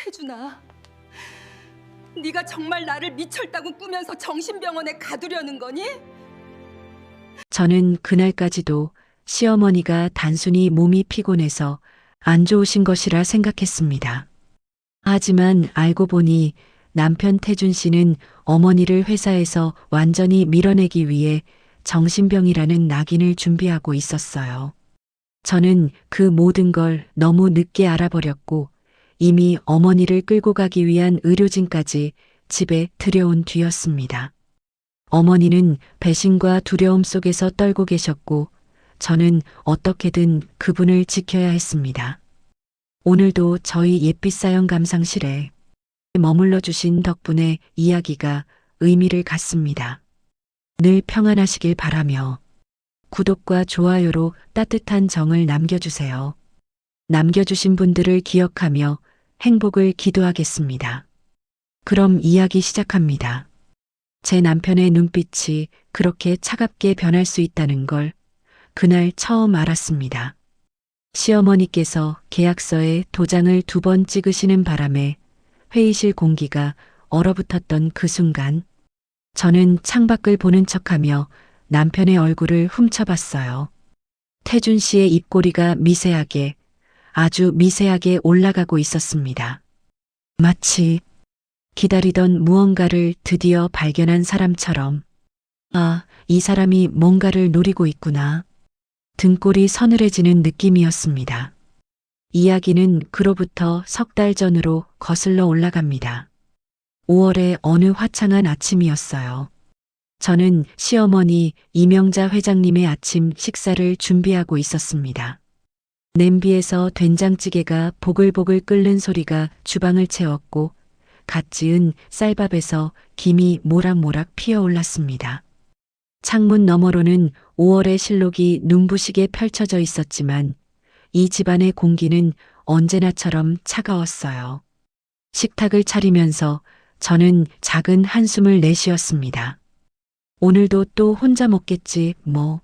태준아, 네가 정말 나를 미쳤다고 꾸면서 정신병원에 가두려는 거니? 저는 그날까지도 시어머니가 단순히 몸이 피곤해서 안 좋으신 것이라 생각했습니다. 하지만 알고 보니 남편 태준 씨는 어머니를 회사에서 완전히 밀어내기 위해 정신병이라는 낙인을 준비하고 있었어요. 저는 그 모든 걸 너무 늦게 알아버렸고 이미 어머니를 끌고 가기 위한 의료진까지 집에 들여온 뒤였습니다. 어머니는 배신과 두려움 속에서 떨고 계셨고 저는 어떻게든 그분을 지켜야 했습니다. 오늘도 저희 옛빛사연 감상실에 머물러 주신 덕분에 이야기가 의미를 갖습니다. 늘 평안하시길 바라며 구독과 좋아요로 따뜻한 정을 남겨주세요. 남겨주신 분들을 기억하며 행복을 기도하겠습니다. 그럼 이야기 시작합니다. 제 남편의 눈빛이 그렇게 차갑게 변할 수 있다는 걸 그날 처음 알았습니다. 시어머니께서 계약서에 도장을 2번 찍으시는 바람에 회의실 공기가 얼어붙었던 그 순간 저는 창밖을 보는 척하며 남편의 얼굴을 훔쳐봤어요. 태준 씨의 입꼬리가 미세하게, 아주 미세하게 올라가고 있었습니다. 마치 기다리던 무언가를 드디어 발견한 사람처럼, 아, 이 사람이 뭔가를 노리고 있구나. 등골이 서늘해지는 느낌이었습니다. 이야기는 그로부터 3달 전으로 거슬러 올라갑니다. 5월의 어느 화창한 아침이었어요. 저는 시어머니 이명자 회장님의 아침 식사를 준비하고 있었습니다. 냄비에서 된장찌개가 보글보글 끓는 소리가 주방을 채웠고 갓 지은 쌀밥에서 김이 모락모락 피어올랐습니다. 창문 너머로는 5월의 실록이 눈부시게 펼쳐져 있었지만 이 집안의 공기는 언제나처럼 차가웠어요. 식탁을 차리면서 저는 작은 한숨을 내쉬었습니다. 오늘도 또 혼자 먹겠지, 뭐.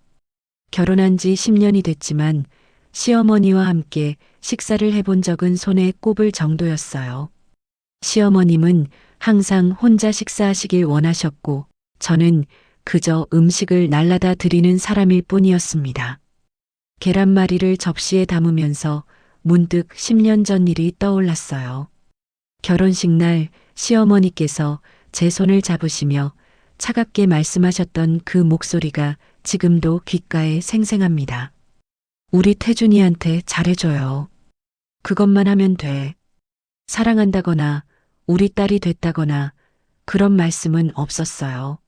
결혼한 지 10년이 됐지만 시어머니와 함께 식사를 해본 적은 손에 꼽을 정도였어요. 시어머님은 항상 혼자 식사하시길 원하셨고 저는 그저 음식을 날라다 드리는 사람일 뿐이었습니다. 계란말이를 접시에 담으면서 문득 10년 전 일이 떠올랐어요. 결혼식 날 시어머니께서 제 손을 잡으시며 차갑게 말씀하셨던 그 목소리가 지금도 귓가에 생생합니다. 우리 태준이한테 잘해줘요. 그것만 하면 돼. 사랑한다거나 우리 딸이 됐다거나 그런 말씀은 없었어요.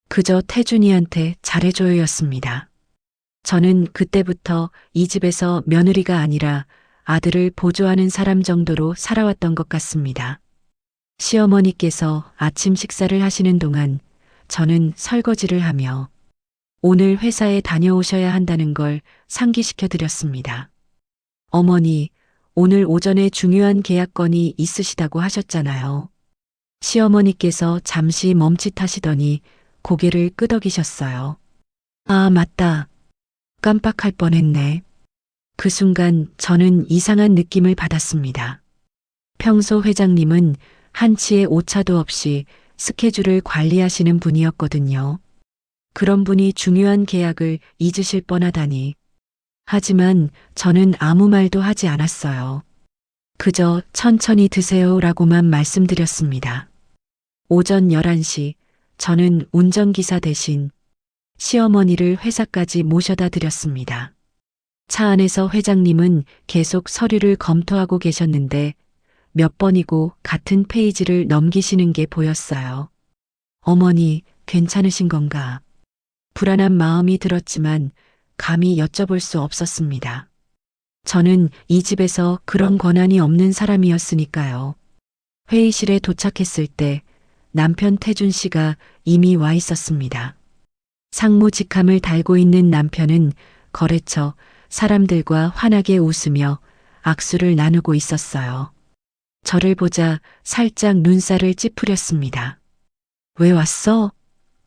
그저 태준이한테 잘해줘요였습니다. 저는 그때부터 이 집에서 며느리가 아니라 아들을 보조하는 사람 정도로 살아왔던 것 같습니다. 시어머니께서 아침 식사를 하시는 동안 저는 설거지를 하며 오늘 회사에 다녀오셔야 한다는 걸 상기시켜 드렸습니다. 어머니, 오늘 오전에 중요한 계약 건이 있으시다고 하셨잖아요. 시어머니께서 잠시 멈칫하시더니 고개를 끄덕이셨어요. 아, 맞다. 깜빡할 뻔했네. 그 순간 저는 이상한 느낌을 받았습니다. 평소 회장님은 한치의 오차도 없이 스케줄을 관리하시는 분이었거든요. 그런 분이 중요한 계약을 잊으실 뻔하다니. 하지만 저는 아무 말도 하지 않았어요. 그저 천천히 드세요라고만 말씀드렸습니다. 오전 11시 저는 운전기사 대신 시어머니를 회사까지 모셔다 드렸습니다. 차 안에서 회장님은 계속 서류를 검토하고 계셨는데 몇 번이고 같은 페이지를 넘기시는 게 보였어요. 어머니, 괜찮으신 건가? 불안한 마음이 들었지만 감히 여쭤볼 수 없었습니다. 저는 이 집에서 그런 권한이 없는 사람이었으니까요. 회의실에 도착했을 때 남편 태준 씨가 이미 와 있었습니다. 상무 직함을 달고 있는 남편은 거래처 사람들과 환하게 웃으며 악수를 나누고 있었어요. 저를 보자 살짝 눈살을 찌푸렸습니다. 왜 왔어?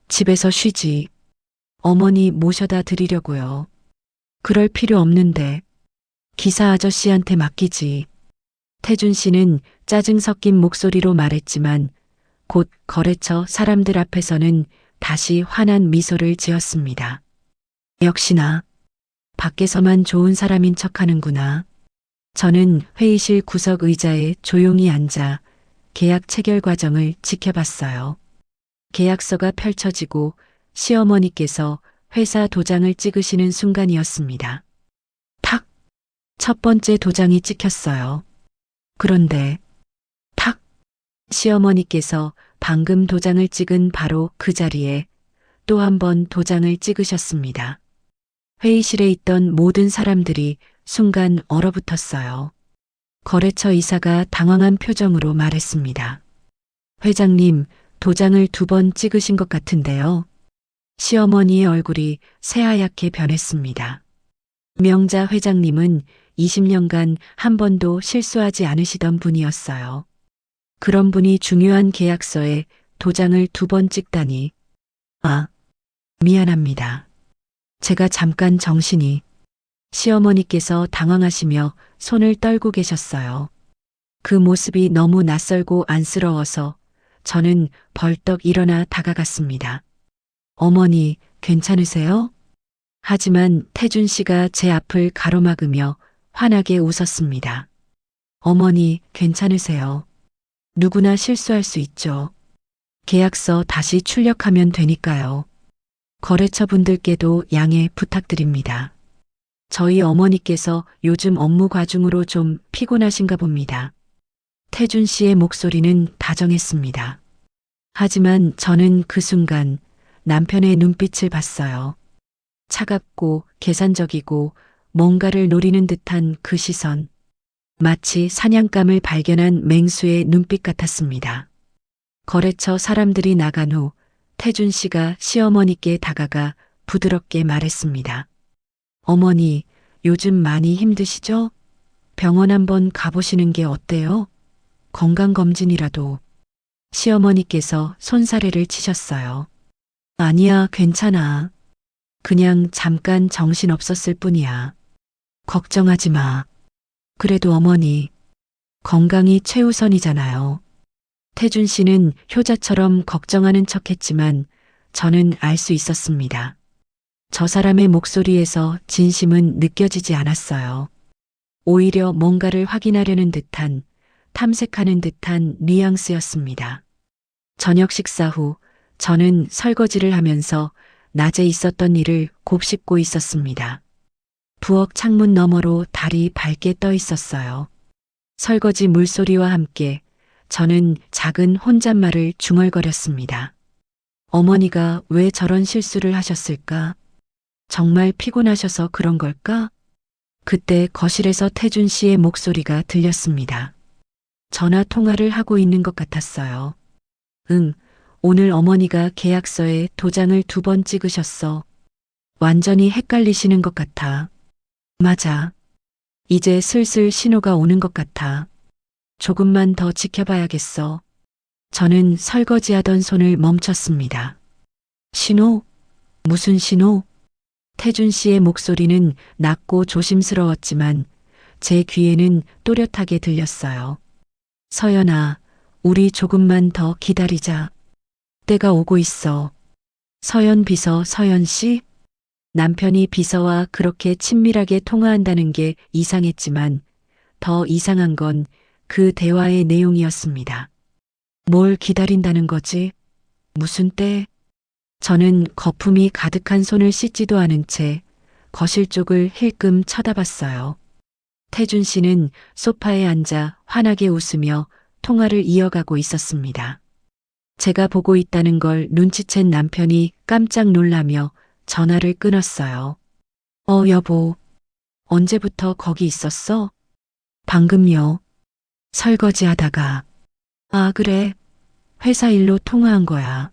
집에서 쉬지. 어머니 모셔다 드리려고요. 그럴 필요 없는데. 기사 아저씨한테 맡기지. 태준 씨는 짜증 섞인 목소리로 말했지만 곧 거래처 사람들 앞에서는 다시 환한 미소를 지었습니다. 역시나 밖에서만 좋은 사람인 척하는구나. 저는 회의실 구석 의자에 조용히 앉아 계약 체결 과정을 지켜봤어요. 계약서가 펼쳐지고 시어머니께서 회사 도장을 찍으시는 순간이었습니다. 탁! 첫 번째 도장이 찍혔어요. 그런데 탁! 시어머니께서 방금 도장을 찍은 바로 그 자리에 또 한 번 도장을 찍으셨습니다. 회의실에 있던 모든 사람들이 순간 얼어붙었어요. 거래처 이사가 당황한 표정으로 말했습니다. 회장님, 도장을 2번 찍으신 것 같은데요. 시어머니의 얼굴이 새하얗게 변했습니다. 명자 회장님은 20년간 한 번도 실수하지 않으시던 분이었어요. 그런 분이 중요한 계약서에 도장을 2번 찍다니. 아, 미안합니다. 제가 잠깐 정신이. 시어머니께서 당황하시며 손을 떨고 계셨어요. 그 모습이 너무 낯설고 안쓰러워서 저는 벌떡 일어나 다가갔습니다. 어머니, 괜찮으세요? 하지만 태준 씨가 제 앞을 가로막으며 환하게 웃었습니다. 어머니, 괜찮으세요? 누구나 실수할 수 있죠. 계약서 다시 출력하면 되니까요. 거래처 분들께도 양해 부탁드립니다. 저희 어머니께서 요즘 업무 과중으로 좀 피곤하신가 봅니다. 태준 씨의 목소리는 다정했습니다. 하지만 저는 그 순간 남편의 눈빛을 봤어요. 차갑고 계산적이고 뭔가를 노리는 듯한 그 시선. 마치 사냥감을 발견한 맹수의 눈빛 같았습니다. 거래처 사람들이 나간 후 태준 씨가 시어머니께 다가가 부드럽게 말했습니다. 어머니, 요즘 많이 힘드시죠? 병원 한번 가보시는 게 어때요? 건강검진이라도. 시어머니께서 손사래를 치셨어요. 아니야, 괜찮아. 그냥 잠깐 정신 없었을 뿐이야. 걱정하지 마. 그래도 어머니, 건강이 최우선이잖아요. 태준 씨는 효자처럼 걱정하는 척했지만 저는 알 수 있었습니다. 저 사람의 목소리에서 진심은 느껴지지 않았어요. 오히려 뭔가를 확인하려는 듯한, 탐색하는 듯한 뉘앙스였습니다. 저녁 식사 후 저는 설거지를 하면서 낮에 있었던 일을 곱씹고 있었습니다. 부엌 창문 너머로 달이 밝게 떠 있었어요. 설거지 물소리와 함께 저는 작은 혼잣말을 중얼거렸습니다. 어머니가 왜 저런 실수를 하셨을까? 정말 피곤하셔서 그런 걸까? 그때 거실에서 태준 씨의 목소리가 들렸습니다. 전화 통화를 하고 있는 것 같았어요. 응, 오늘 어머니가 계약서에 도장을 2번 찍으셨어. 완전히 헷갈리시는 것 같아. 맞아. 이제 슬슬 신호가 오는 것 같아. 조금만 더 지켜봐야겠어. 저는 설거지하던 손을 멈췄습니다. 신호? 무슨 신호? 태준 씨의 목소리는 낮고 조심스러웠지만 제 귀에는 또렷하게 들렸어요. 서연아, 우리 조금만 더 기다리자. 때가 오고 있어. 서연 비서 서연 씨? 남편이 비서와 그렇게 친밀하게 통화한다는 게 이상했지만 더 이상한 건 그 대화의 내용이었습니다. 뭘 기다린다는 거지? 무슨 때? 저는 거품이 가득한 손을 씻지도 않은 채 거실 쪽을 힐끔 쳐다봤어요. 태준 씨는 소파에 앉아 환하게 웃으며 통화를 이어가고 있었습니다. 제가 보고 있다는 걸 눈치챈 남편이 깜짝 놀라며 전화를 끊었어요. 여보. 언제부터 거기 있었어? 방금요. 설거지 하다가. 아, 그래. 회사 일로 통화한 거야.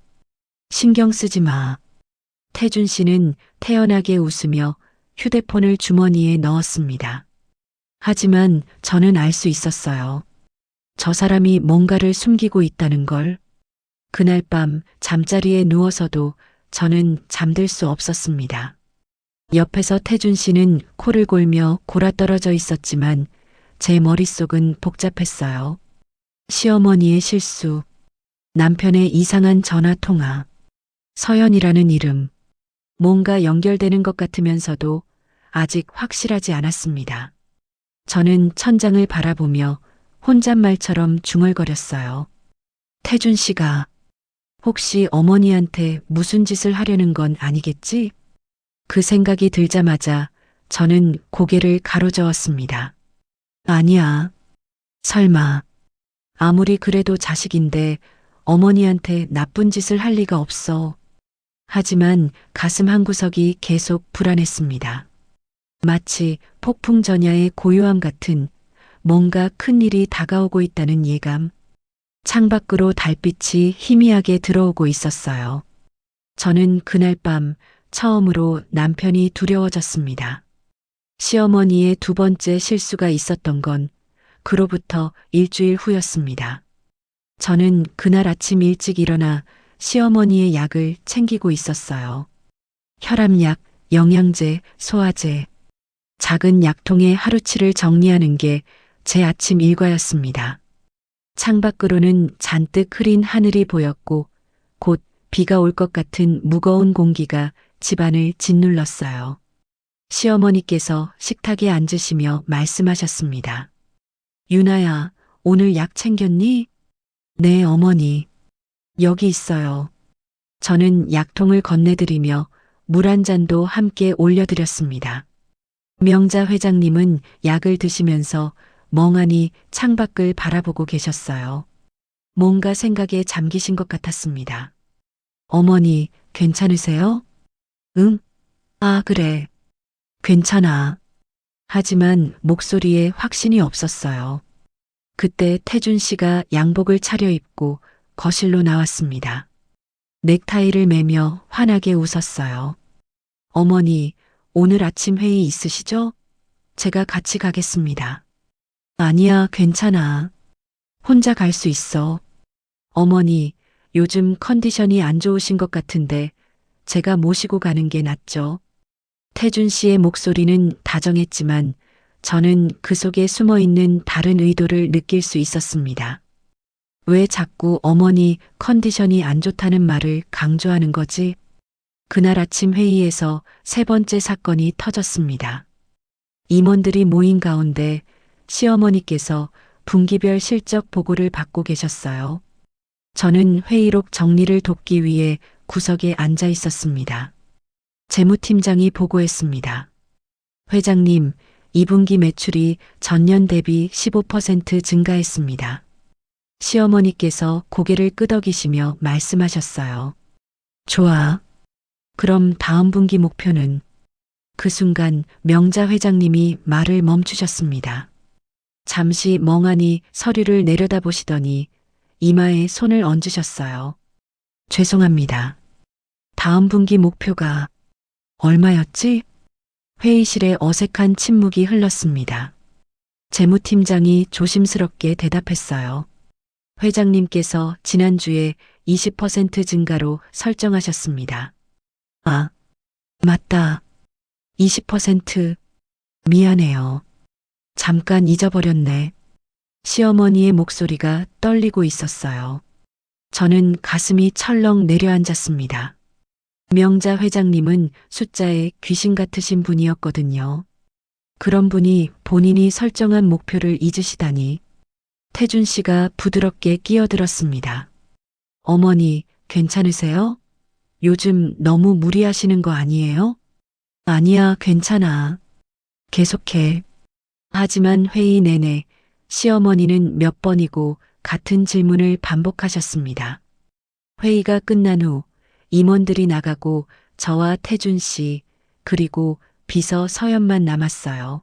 신경 쓰지 마. 태준 씨는 태연하게 웃으며 휴대폰을 주머니에 넣었습니다. 하지만 저는 알 수 있었어요. 저 사람이 뭔가를 숨기고 있다는 걸. 그날 밤 잠자리에 누워서도 저는 잠들 수 없었습니다. 옆에서 태준 씨는 코를 골며 골아떨어져 있었지만 제 머릿속은 복잡했어요. 시어머니의 실수, 남편의 이상한 전화 통화, 서연이라는 이름, 뭔가 연결되는 것 같으면서도 아직 확실하지 않았습니다. 저는 천장을 바라보며 혼잣말처럼 중얼거렸어요. 태준 씨가 혹시 어머니한테 무슨 짓을 하려는 건 아니겠지? 그 생각이 들자마자 저는 고개를 가로저었습니다. 아니야. 설마. 아무리 그래도 자식인데 어머니한테 나쁜 짓을 할 리가 없어. 하지만 가슴 한구석이 계속 불안했습니다. 마치 폭풍 전야의 고요함 같은 뭔가 큰 일이 다가오고 있다는 예감. 창밖으로 달빛이 희미하게 들어오고 있었어요. 저는 그날 밤 처음으로 남편이 두려워졌습니다. 시어머니의 두 번째 실수가 있었던 건 그로부터 일주일 후였습니다. 저는 그날 아침 일찍 일어나 시어머니의 약을 챙기고 있었어요. 혈압약, 영양제, 소화제. 작은 약통의 하루치를 정리하는 게 제 아침 일과였습니다. 창밖으로는 잔뜩 흐린 하늘이 보였고 곧 비가 올 것 같은 무거운 공기가 집안을 짓눌렀어요. 시어머니께서 식탁에 앉으시며 말씀하셨습니다. 유나야, 오늘 약 챙겼니? 네, 어머니. 여기 있어요. 저는 약통을 건네드리며 물 한 잔도 함께 올려드렸습니다. 명자 회장님은 약을 드시면서 멍하니 창밖을 바라보고 계셨어요. 뭔가 생각에 잠기신 것 같았습니다. 어머니, 괜찮으세요? 응? 아, 그래. 괜찮아. 하지만 목소리에 확신이 없었어요. 그때 태준 씨가 양복을 차려입고 거실로 나왔습니다. 넥타이를 매며 환하게 웃었어요. 어머니, 오늘 아침 회의 있으시죠? 제가 같이 가겠습니다. 아니야, 괜찮아. 혼자 갈 수 있어. 어머니, 요즘 컨디션이 안 좋으신 것 같은데 제가 모시고 가는 게 낫죠. 태준 씨의 목소리는 다정했지만 저는 그 속에 숨어 있는 다른 의도를 느낄 수 있었습니다. 왜 자꾸 어머니 컨디션이 안 좋다는 말을 강조하는 거지? 그날 아침 회의에서 세 번째 사건이 터졌습니다. 임원들이 모인 가운데 시어머니께서 분기별 실적 보고를 받고 계셨어요. 저는 회의록 정리를 돕기 위해 구석에 앉아 있었습니다. 재무팀장이 보고했습니다. 회장님, 2분기 매출이 전년 대비 15% 증가했습니다. 시어머니께서 고개를 끄덕이시며 말씀하셨어요. 좋아. 그럼 다음 분기 목표는? 그 순간 명자 회장님이 말을 멈추셨습니다. 잠시 멍하니 서류를 내려다보시더니 이마에 손을 얹으셨어요. 죄송합니다. 다음 분기 목표가 얼마였지? 회의실에 어색한 침묵이 흘렀습니다. 재무팀장이 조심스럽게 대답했어요. 회장님께서 지난주에 20% 증가로 설정하셨습니다. 아, 맞다. 20%. 미안해요. 잠깐 잊어버렸네. 시어머니의 목소리가 떨리고 있었어요. 저는 가슴이 철렁 내려앉았습니다. 명자 회장님은 숫자에 귀신 같으신 분이었거든요. 그런 분이 본인이 설정한 목표를 잊으시다니. 태준 씨가 부드럽게 끼어들었습니다. 어머니, 괜찮으세요? 요즘 너무 무리하시는 거 아니에요? 아니야, 괜찮아. 계속해. 하지만 회의 내내 시어머니는 몇 번이고 같은 질문을 반복하셨습니다. 회의가 끝난 후 임원들이 나가고 저와 태준 씨 그리고 비서 서연만 남았어요.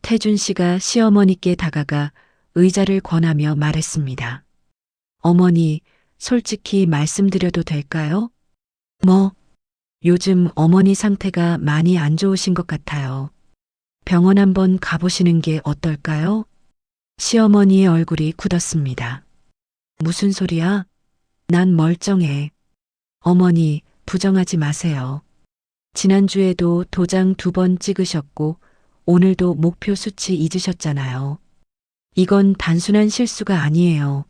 태준 씨가 시어머니께 다가가 의자를 권하며 말했습니다. 어머니, 솔직히 말씀드려도 될까요? 뭐? 요즘 어머니 상태가 많이 안 좋으신 것 같아요. 병원 한번 가보시는 게 어떨까요? 시어머니의 얼굴이 굳었습니다. 무슨 소리야? 난 멀쩡해. 어머니, 부정하지 마세요. 지난주에도 도장 2번 찍으셨고 오늘도 목표 수치 잊으셨잖아요. 이건 단순한 실수가 아니에요.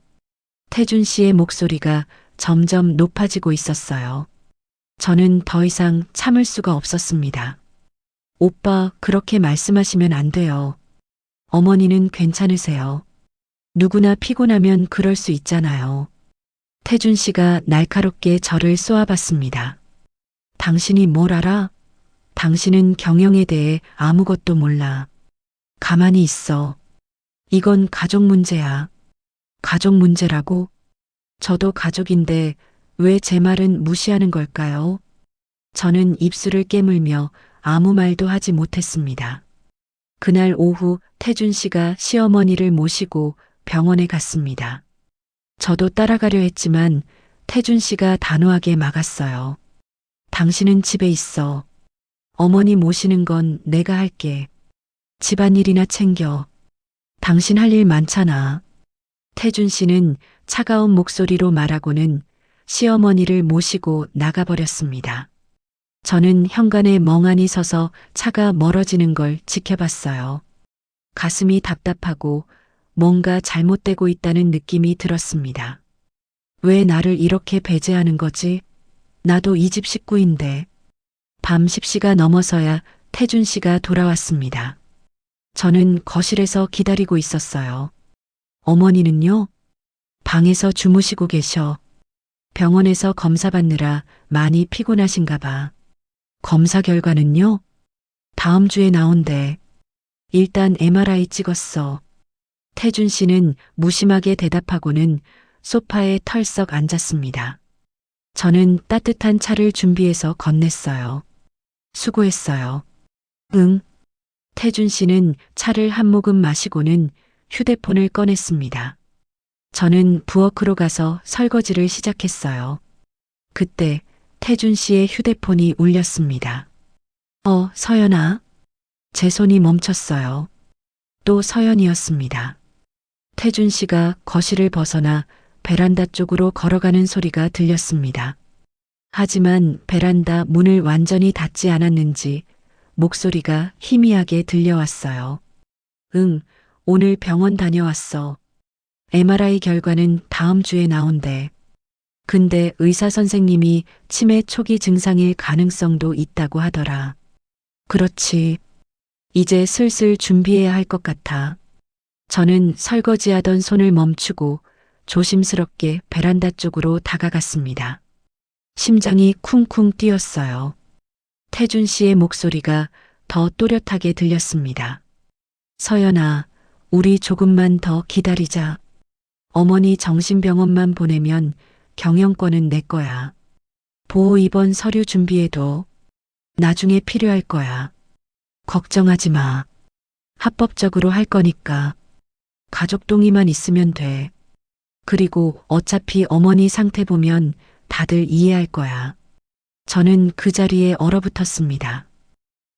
태준 씨의 목소리가 점점 높아지고 있었어요. 저는 더 이상 참을 수가 없었습니다. 오빠, 그렇게 말씀하시면 안 돼요. 어머니는 괜찮으세요. 누구나 피곤하면 그럴 수 있잖아요. 태준 씨가 날카롭게 저를 쏘아봤습니다. 당신이 뭘 알아? 당신은 경영에 대해 아무것도 몰라. 가만히 있어. 이건 가족 문제야. 가족 문제라고? 저도 가족인데 왜 제 말은 무시하는 걸까요? 저는 입술을 깨물며 아무 말도 하지 못했습니다. 그날 오후 태준 씨가 시어머니를 모시고 병원에 갔습니다. 저도 따라가려 했지만 태준 씨가 단호하게 막았어요. 당신은 집에 있어. 어머니 모시는 건 내가 할게. 집안일이나 챙겨. 당신 할 일 많잖아. 태준 씨는 차가운 목소리로 말하고는 시어머니를 모시고 나가버렸습니다. 저는 현관에 멍하니 서서 차가 멀어지는 걸 지켜봤어요. 가슴이 답답하고 뭔가 잘못되고 있다는 느낌이 들었습니다. 왜 나를 이렇게 배제하는 거지? 나도 이 집 식구인데. 밤 10시가 넘어서야 태준 씨가 돌아왔습니다. 저는 거실에서 기다리고 있었어요. 어머니는요? 방에서 주무시고 계셔. 병원에서 검사 받느라 많이 피곤하신가 봐. 검사 결과는요? 다음 주에 나온대. 일단 MRI 찍었어. 태준 씨는 무심하게 대답하고는 소파에 털썩 앉았습니다. 저는 따뜻한 차를 준비해서 건넸어요. 수고했어요. 응. 태준 씨는 차를 한 모금 마시고는 휴대폰을 꺼냈습니다. 저는 부엌으로 가서 설거지를 시작했어요. 그때 태준 씨의 휴대폰이 울렸습니다. 서연아. 제 손이 멈췄어요. 또 서연이었습니다. 태준 씨가 거실을 벗어나 베란다 쪽으로 걸어가는 소리가 들렸습니다. 하지만 베란다 문을 완전히 닫지 않았는지 목소리가 희미하게 들려왔어요. 응, 오늘 병원 다녀왔어. MRI 결과는 다음 주에 나온대. 근데 의사 선생님이 치매 초기 증상일 가능성도 있다고 하더라. 그렇지. 이제 슬슬 준비해야 할 것 같아. 저는 설거지하던 손을 멈추고 조심스럽게 베란다 쪽으로 다가갔습니다. 심장이 쿵쿵 뛰었어요. 태준 씨의 목소리가 더 또렷하게 들렸습니다. 서연아, 우리 조금만 더 기다리자. 어머니 정신병원만 보내면 경영권은 내 거야. 보호 입원 서류 준비해도 나중에 필요할 거야. 걱정하지 마. 합법적으로 할 거니까. 가족 동의만 있으면 돼. 그리고 어차피 어머니 상태 보면 다들 이해할 거야. 저는 그 자리에 얼어붙었습니다.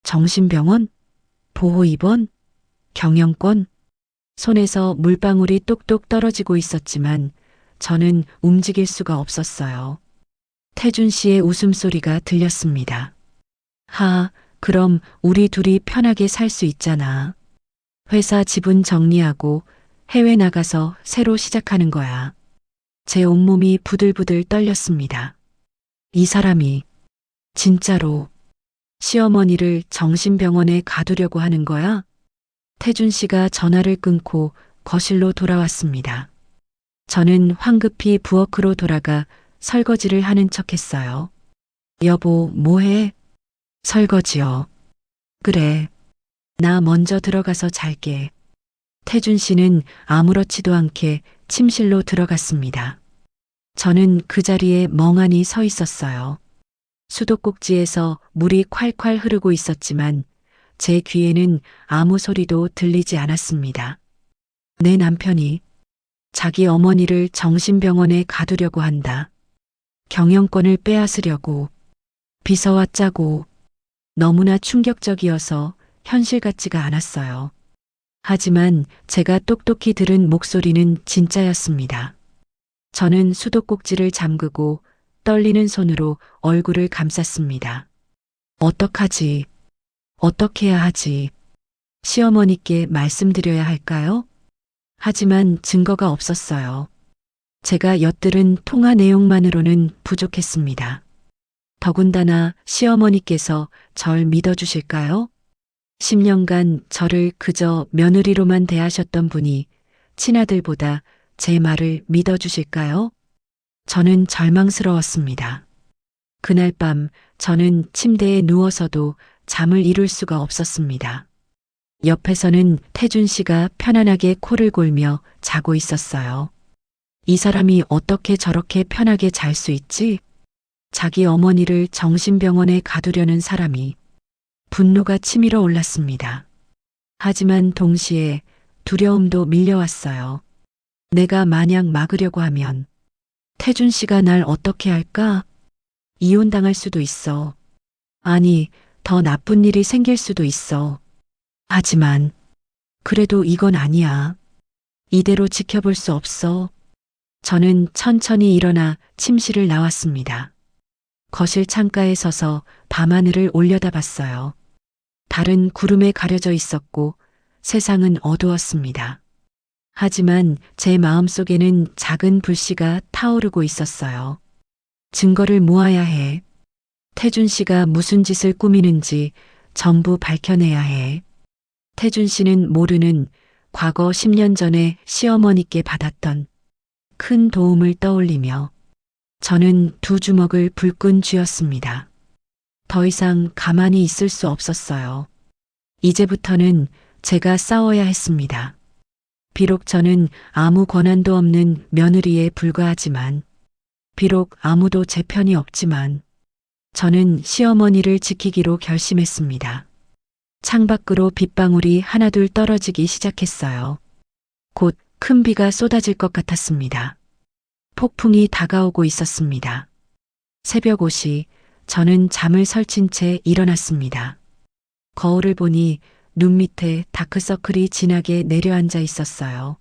정신병원? 보호 입원? 경영권? 손에서 물방울이 똑똑 떨어지고 있었지만 저는 움직일 수가 없었어요. 태준 씨의 웃음소리가 들렸습니다. 그럼 우리 둘이 편하게 살 수 있잖아. 회사 지분 정리하고 해외 나가서 새로 시작하는 거야. 제 온몸이 부들부들 떨렸습니다. 이 사람이 진짜로 시어머니를 정신병원에 가두려고 하는 거야? 태준 씨가 전화를 끊고 거실로 돌아왔습니다. 저는 황급히 부엌으로 돌아가 설거지를 하는 척했어요. 여보, 뭐해? 설거지요. 그래. 나 먼저 들어가서 잘게. 태준 씨는 아무렇지도 않게 침실로 들어갔습니다. 저는 그 자리에 멍하니 서 있었어요. 수도꼭지에서 물이 콸콸 흐르고 있었지만 제 귀에는 아무 소리도 들리지 않았습니다. 내 남편이 자기 어머니를 정신병원에 가두려고 한다. 경영권을 빼앗으려고. 비서와 짜고. 너무나 충격적이어서 현실 같지가 않았어요. 하지만 제가 똑똑히 들은 목소리는 진짜였습니다. 저는 수도꼭지를 잠그고 떨리는 손으로 얼굴을 감쌌습니다. 어떡하지? 어떻게 해야 하지? 시어머니께 말씀드려야 할까요? 하지만 증거가 없었어요. 제가 엿들은 통화 내용만으로는 부족했습니다. 더군다나 시어머니께서 절 믿어주실까요? 10년간 저를 그저 며느리로만 대하셨던 분이 친아들보다 제 말을 믿어주실까요? 저는 절망스러웠습니다. 그날 밤 저는 침대에 누워서도 잠을 이룰 수가 없었습니다. 옆에서는 태준 씨가 편안하게 코를 골며 자고 있었어요. 이 사람이 어떻게 저렇게 편하게 잘 수 있지? 자기 어머니를 정신병원에 가두려는 사람이. 분노가 치밀어 올랐습니다. 하지만 동시에 두려움도 밀려왔어요. 내가 만약 막으려고 하면 태준 씨가 날 어떻게 할까? 이혼당할 수도 있어. 아니, 더 나쁜 일이 생길 수도 있어. 하지만 그래도 이건 아니야. 이대로 지켜볼 수 없어. 저는 천천히 일어나 침실을 나왔습니다. 거실 창가에 서서 밤하늘을 올려다봤어요. 달은 구름에 가려져 있었고 세상은 어두웠습니다. 하지만 제 마음속에는 작은 불씨가 타오르고 있었어요. 증거를 모아야 해. 태준 씨가 무슨 짓을 꾸미는지 전부 밝혀내야 해. 태준 씨는 모르는 과거 10년 전에 시어머니께 받았던 큰 도움을 떠올리며 저는 두 주먹을 불끈 쥐었습니다. 더 이상 가만히 있을 수 없었어요. 이제부터는 제가 싸워야 했습니다. 비록 저는 아무 권한도 없는 며느리에 불과하지만, 비록 아무도 제 편이 없지만, 저는 시어머니를 지키기로 결심했습니다. 창밖으로 빗방울이 하나둘 떨어지기 시작했어요. 곧 큰 비가 쏟아질 것 같았습니다. 폭풍이 다가오고 있었습니다. 새벽 5시 저는 잠을 설친 채 일어났습니다. 거울을 보니 눈 밑에 다크서클이 진하게 내려앉아 있었어요.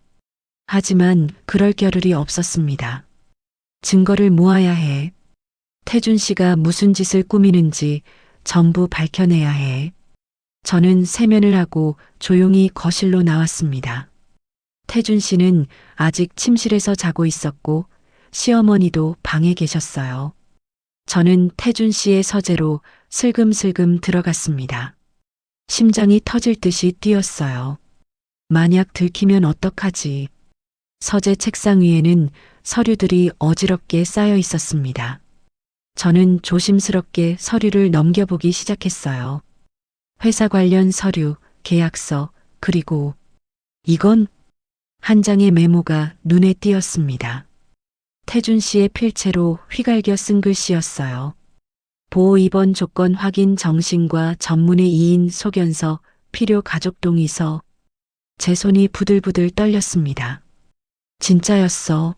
하지만 그럴 겨를이 없었습니다. 증거를 모아야 해. 태준 씨가 무슨 짓을 꾸미는지 전부 밝혀내야 해. 저는 세면을 하고 조용히 거실로 나왔습니다. 태준 씨는 아직 침실에서 자고 있었고 시어머니도 방에 계셨어요. 저는 태준 씨의 서재로 슬금슬금 들어갔습니다. 심장이 터질 듯이 뛰었어요. 만약 들키면 어떡하지? 서재 책상 위에는 서류들이 어지럽게 쌓여 있었습니다. 저는 조심스럽게 서류를 넘겨보기 시작했어요. 회사 관련 서류, 계약서, 그리고 이건 한 장의 메모가 눈에 띄었습니다. 태준 씨의 필체로 휘갈겨 쓴 글씨였어요. 보호 입원 조건 확인 정신과 전문의 2인 소견서, 필요 가족 동의서. 제 손이 부들부들 떨렸습니다. 진짜였어.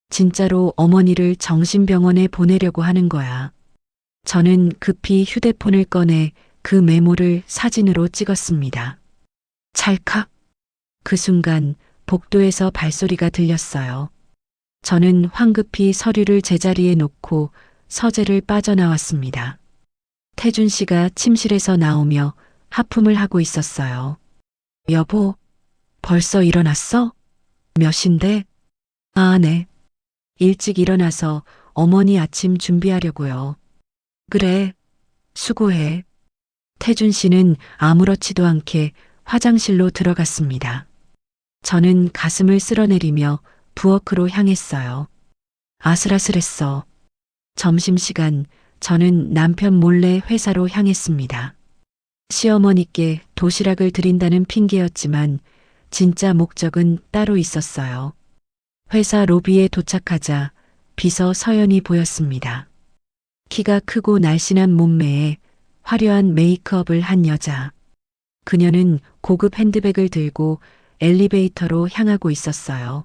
진짜로 어머니를 정신병원에 보내려고 하는 거야. 저는 급히 휴대폰을 꺼내 그 메모를 사진으로 찍었습니다. 찰칵. 그 순간 복도에서 발소리가 들렸어요. 저는 황급히 서류를 제자리에 놓고 서재를 빠져나왔습니다. 태준 씨가 침실에서 나오며 하품을 하고 있었어요. 여보, 벌써 일어났어? 몇 시인데? 아, 네. 일찍 일어나서 어머니 아침 준비하려고요. 그래, 수고해. 태준 씨는 아무렇지도 않게 화장실로 들어갔습니다. 저는 가슴을 쓸어내리며 부엌으로 향했어요. 아슬아슬했어. 점심시간 저는 남편 몰래 회사로 향했습니다. 시어머니께 도시락을 드린다는 핑계였지만 진짜 목적은 따로 있었어요. 회사 로비에 도착하자 비서 서연이 보였습니다. 키가 크고 날씬한 몸매에 화려한 메이크업을 한 여자. 그녀는 고급 핸드백을 들고 엘리베이터로 향하고 있었어요.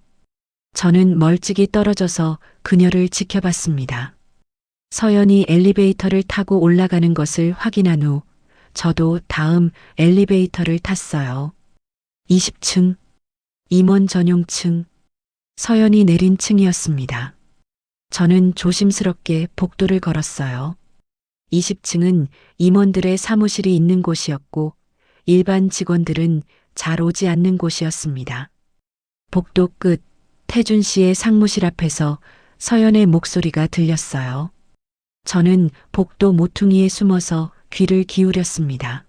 저는 멀찍이 떨어져서 그녀를 지켜봤습니다. 서연이 엘리베이터를 타고 올라가는 것을 확인한 후 저도 다음 엘리베이터를 탔어요. 20층, 임원 전용층, 서연이 내린 층이었습니다. 저는 조심스럽게 복도를 걸었어요. 20층은 임원들의 사무실이 있는 곳이었고 일반 직원들은 잘 오지 않는 곳이었습니다. 복도 끝 태준 씨의 상무실 앞에서 서연의 목소리가 들렸어요. 저는 복도 모퉁이에 숨어서 귀를 기울였습니다.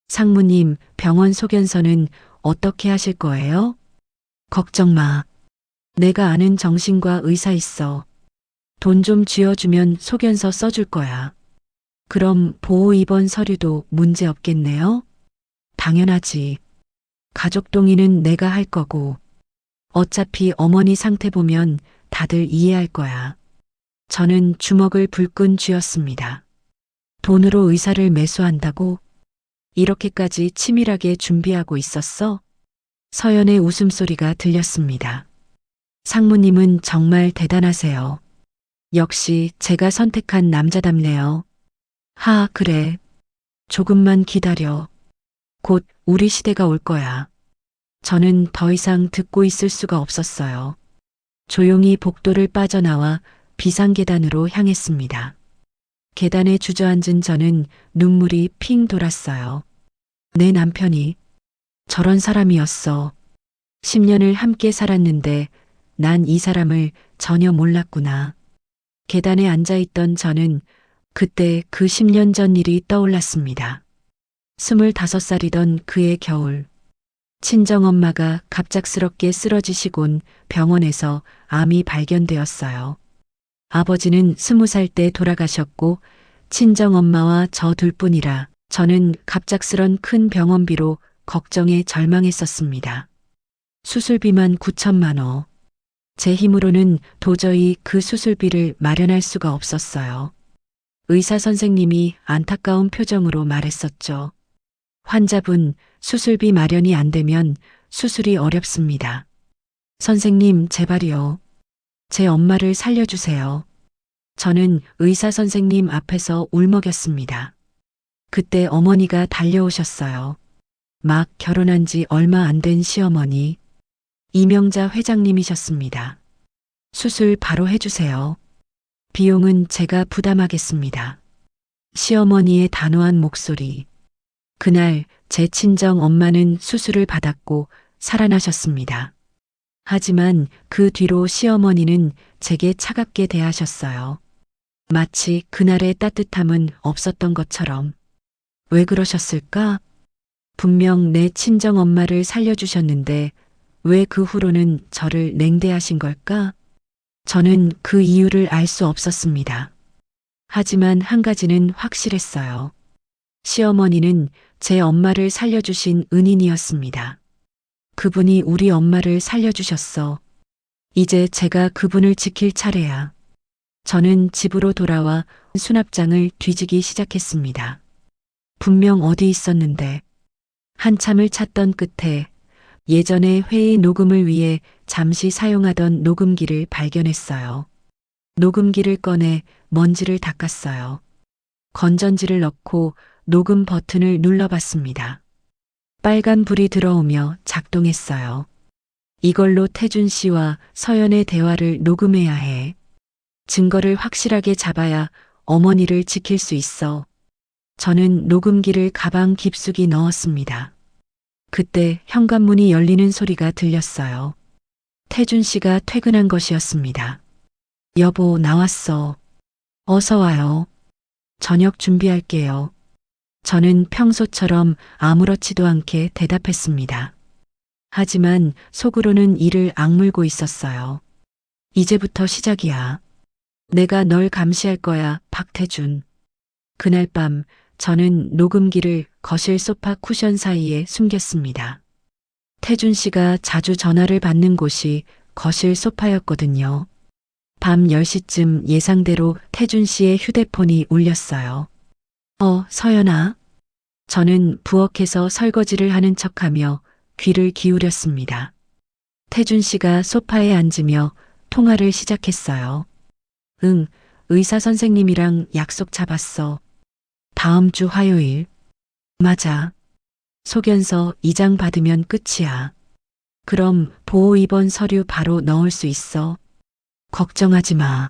상무님, 병원 소견서는 어떻게 하실 거예요? 걱정 마. 내가 아는 정신과 의사 있어. 돈 좀 쥐어주면 소견서 써줄 거야. 그럼 보호 입원 서류도 문제 없겠네요? 당연하지. 가족 동의는 내가 할 거고. 어차피 어머니 상태 보면 다들 이해할 거야. 저는 주먹을 불끈 쥐었습니다. 돈으로 의사를 매수한다고? 이렇게까지 치밀하게 준비하고 있었어? 서연의 웃음소리가 들렸습니다. 상무님은 정말 대단하세요. 역시 제가 선택한 남자답네요. 하, 그래. 조금만 기다려. 곧 우리 시대가 올 거야. 저는 더 이상 듣고 있을 수가 없었어요. 조용히 복도를 빠져나와 비상계단으로 향했습니다. 계단에 주저앉은 저는 눈물이 핑 돌았어요. 내 남편이 저런 사람이었어. 10년을 함께 살았는데 난 이 사람을 전혀 몰랐구나. 계단에 앉아있던 저는 그때 그 10년 전 일이 떠올랐습니다. 25살이던 그의 겨울. 친정엄마가 갑작스럽게 쓰러지시곤 병원에서 암이 발견되었어요. 아버지는 20살 때 돌아가셨고 친정엄마와 저 둘뿐이라 저는 갑작스런 큰 병원비로 걱정에 절망했었습니다. 수술비만 9천만 원. 제 힘으로는 도저히 그 수술비를 마련할 수가 없었어요. 의사 선생님이 안타까운 표정으로 말했었죠. 환자분, 수술비 마련이 안 되면 수술이 어렵습니다. 선생님, 제발요. 제 엄마를 살려주세요. 저는 의사 선생님 앞에서 울먹였습니다. 그때 어머니가 달려오셨어요. 막 결혼한 지 얼마 안 된 시어머니. 이명자 회장님이셨습니다. 수술 바로 해주세요. 비용은 제가 부담하겠습니다. 시어머니의 단호한 목소리. 그날 제 친정 엄마는 수술을 받았고 살아나셨습니다. 하지만 그 뒤로 시어머니는 제게 차갑게 대하셨어요. 마치 그날의 따뜻함은 없었던 것처럼. 왜 그러셨을까? 분명 내 친정 엄마를 살려주셨는데 왜 그 후로는 저를 냉대하신 걸까? 저는 그 이유를 알 수 없었습니다. 하지만 한 가지는 확실했어요. 시어머니는 제 엄마를 살려주신 은인이었습니다. 그분이 우리 엄마를 살려주셨어. 이제 제가 그분을 지킬 차례야. 저는 집으로 돌아와 수납장을 뒤지기 시작했습니다. 분명 어디 있었는데 한참을 찾던 끝에 예전에 회의 녹음을 위해 잠시 사용하던 녹음기를 발견했어요. 녹음기를 꺼내 먼지를 닦았어요. 건전지를 넣고 녹음 버튼을 눌러봤습니다. 빨간 불이 들어오며 작동했어요. 이걸로 태준 씨와 서연의 대화를 녹음해야 해. 증거를 확실하게 잡아야 어머니를 지킬 수 있어. 저는 녹음기를 가방 깊숙이 넣었습니다. 그때 현관문이 열리는 소리가 들렸어요. 태준 씨가 퇴근한 것이었습니다. 여보, 나왔어. 어서 와요. 저녁 준비할게요. 저는 평소처럼 아무렇지도 않게 대답했습니다. 하지만 속으로는 이를 악물고 있었어요. 이제부터 시작이야. 내가 널 감시할 거야, 박태준. 그날 밤 저는 녹음기를 거실 소파 쿠션 사이에 숨겼습니다. 태준 씨가 자주 전화를 받는 곳이 거실 소파였거든요. 밤 10시쯤 예상대로 태준 씨의 휴대폰이 울렸어요. 서연아. 저는 부엌에서 설거지를 하는 척하며 귀를 기울였습니다. 태준 씨가 소파에 앉으며 통화를 시작했어요. 응, 의사 선생님이랑 약속 잡았어. 다음 주 화요일. 맞아. 소견서 2장 받으면 끝이야. 그럼 보호 입원 서류 바로 넣을 수 있어. 걱정하지 마.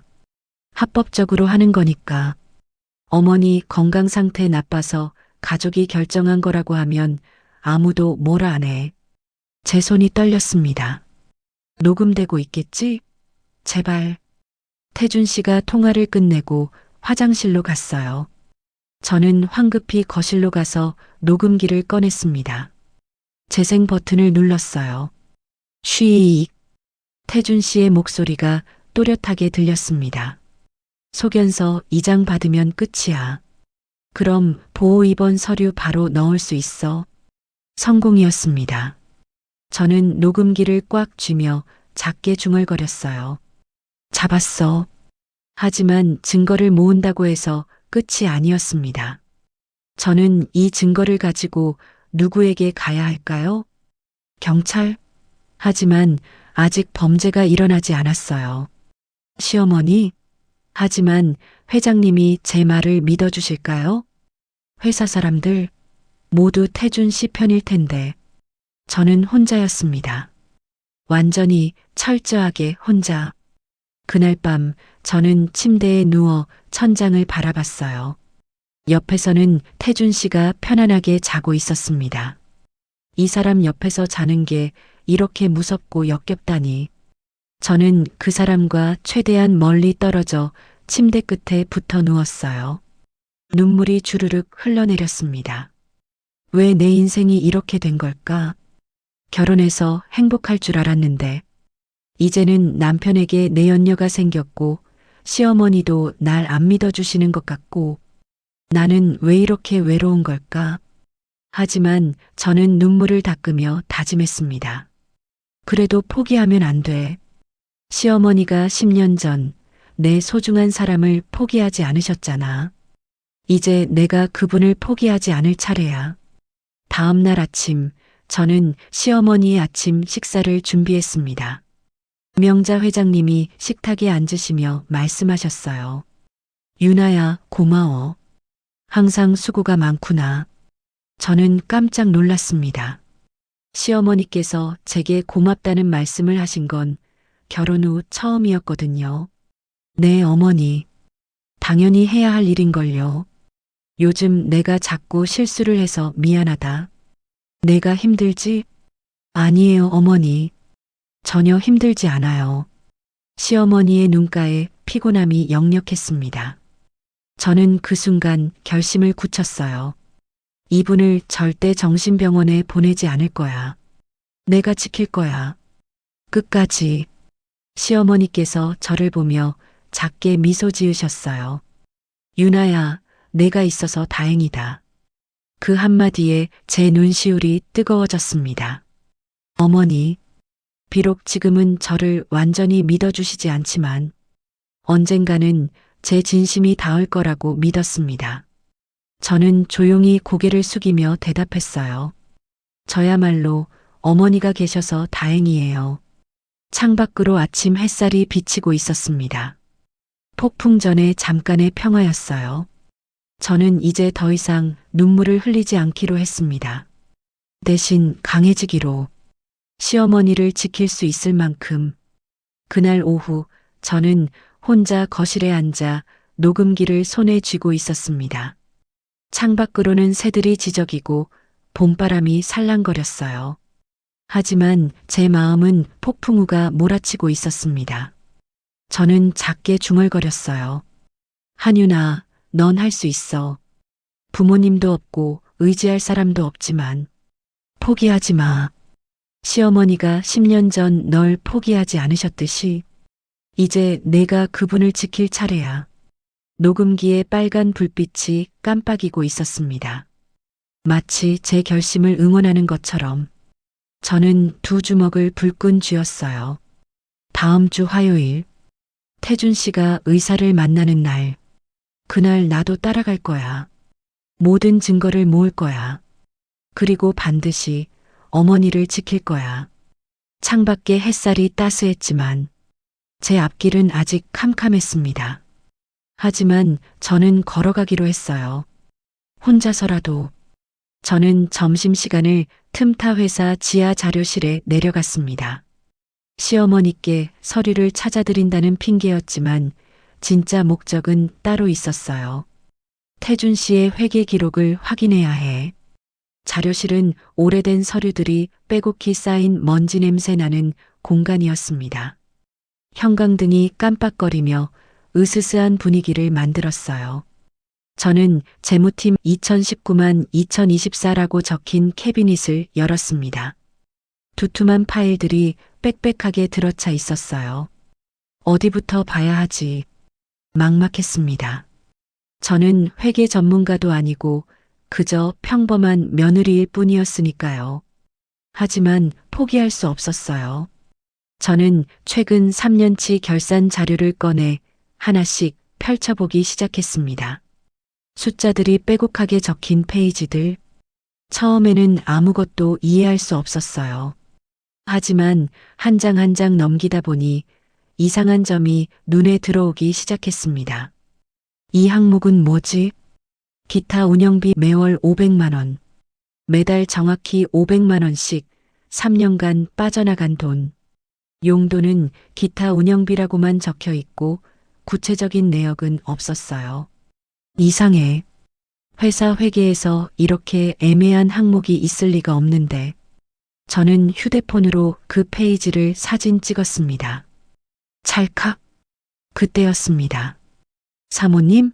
합법적으로 하는 거니까. 어머니 건강 상태 나빠서 가족이 결정한 거라고 하면 아무도 뭐라 안 해. 제 손이 떨렸습니다. 녹음되고 있겠지? 제발. 태준 씨가 통화를 끝내고 화장실로 갔어요. 저는 황급히 거실로 가서 녹음기를 꺼냈습니다. 재생 버튼을 눌렀어요. 쉬익. 태준 씨의 목소리가 또렷하게 들렸습니다. 소견서 2장 받으면 끝이야. 그럼 보호 입원 서류 바로 넣을 수 있어. 성공이었습니다. 저는 녹음기를 꽉 쥐며 작게 중얼거렸어요. 잡았어. 하지만 증거를 모은다고 해서 끝이 아니었습니다. 저는 이 증거를 가지고 누구에게 가야 할까요? 경찰? 하지만 아직 범죄가 일어나지 않았어요. 시어머니? 하지만 회장님이 제 말을 믿어주실까요? 회사 사람들 모두 태준 씨 편일 텐데 저는 혼자였습니다. 완전히 철저하게 혼자. 그날 밤 저는 침대에 누워 천장을 바라봤어요. 옆에서는 태준 씨가 편안하게 자고 있었습니다. 이 사람 옆에서 자는 게 이렇게 무섭고 역겹다니. 저는 그 사람과 최대한 멀리 떨어져 침대 끝에 붙어 누웠어요. 눈물이 주르륵 흘러내렸습니다. 왜 내 인생이 이렇게 된 걸까? 결혼해서 행복할 줄 알았는데, 이제는 남편에게 내연녀가 생겼고, 시어머니도 날 안 믿어주시는 것 같고, 나는 왜 이렇게 외로운 걸까? 하지만 저는 눈물을 닦으며 다짐했습니다. 그래도 포기하면 안 돼. 시어머니가 10년 전 내 소중한 사람을 포기하지 않으셨잖아. 이제 내가 그분을 포기하지 않을 차례야. 다음 날 아침, 저는 시어머니의 아침 식사를 준비했습니다. 명자 회장님이 식탁에 앉으시며 말씀하셨어요. 유나야, 고마워. 항상 수고가 많구나. 저는 깜짝 놀랐습니다. 시어머니께서 제게 고맙다는 말씀을 하신 건 결혼 후 처음이었거든요. 네, 어머니. 당연히 해야 할 일인걸요. 요즘 내가 자꾸 실수를 해서 미안하다. 내가 힘들지? 아니에요, 어머니. 전혀 힘들지 않아요. 시어머니의 눈가에 피곤함이 역력했습니다. 저는 그 순간 결심을 굳혔어요. 이분을 절대 정신병원에 보내지 않을 거야. 내가 지킬 거야. 끝까지. 시어머니께서 저를 보며 작게 미소 지으셨어요. 유나야, 내가 있어서 다행이다. 그 한마디에 제 눈시울이 뜨거워졌습니다. 어머니, 비록 지금은 저를 완전히 믿어주시지 않지만 언젠가는 제 진심이 닿을 거라고 믿었습니다. 저는 조용히 고개를 숙이며 대답했어요. 저야말로 어머니가 계셔서 다행이에요. 창밖으로 아침 햇살이 비치고 있었습니다. 폭풍 전에 잠깐의 평화였어요. 저는 이제 더 이상 눈물을 흘리지 않기로 했습니다. 대신 강해지기로. 시어머니를 지킬 수 있을 만큼. 그날 오후 저는 혼자 거실에 앉아 녹음기를 손에 쥐고 있었습니다. 창밖으로는 새들이 지저귀고 봄바람이 살랑거렸어요. 하지만 제 마음은 폭풍우가 몰아치고 있었습니다. 저는 작게 중얼거렸어요. 한유나, 넌 할 수 있어. 부모님도 없고 의지할 사람도 없지만 포기하지 마. 시어머니가 10년 전 널 포기하지 않으셨듯이 이제 내가 그분을 지킬 차례야. 녹음기에 빨간 불빛이 깜빡이고 있었습니다. 마치 제 결심을 응원하는 것처럼 저는 두 주먹을 불끈 쥐었어요. 다음 주 화요일, 태준 씨가 의사를 만나는 날, 그날 나도 따라갈 거야. 모든 증거를 모을 거야. 그리고 반드시 어머니를 지킬 거야. 창밖에 햇살이 따스했지만 제 앞길은 아직 캄캄했습니다. 하지만 저는 걸어가기로 했어요. 혼자서라도. 저는 점심시간을 틈타 회사 지하 자료실에 내려갔습니다. 시어머니께 서류를 찾아드린다는 핑계였지만 진짜 목적은 따로 있었어요. 태준 씨의 회계 기록을 확인해야 해. 자료실은 오래된 서류들이 빼곡히 쌓인 먼지 냄새 나는 공간이었습니다. 형광등이 깜빡거리며 으스스한 분위기를 만들었어요. 저는 재무팀 2019만 2024라고 적힌 캐비닛을 열었습니다. 두툼한 파일들이 빽빽하게 들어차 있었어요. 어디부터 봐야 하지? 막막했습니다. 저는 회계 전문가도 아니고 그저 평범한 며느리일 뿐이었으니까요. 하지만 포기할 수 없었어요. 저는 최근 3년치 결산 자료를 꺼내 하나씩 펼쳐보기 시작했습니다. 숫자들이 빼곡하게 적힌 페이지들. 처음에는 아무것도 이해할 수 없었어요. 하지만 한 장 한 장 넘기다 보니 이상한 점이 눈에 들어오기 시작했습니다. 이 항목은 뭐지? 기타 운영비 매월 500만 원. 매달 정확히 500만 원씩 3년간 빠져나간 돈. 용도는 기타 운영비라고만 적혀 있고 구체적인 내역은 없었어요. 이상해. 회사 회계에서 이렇게 애매한 항목이 있을 리가 없는데. 저는 휴대폰으로 그 페이지를 사진 찍었습니다. 찰칵. 그때였습니다. 사모님?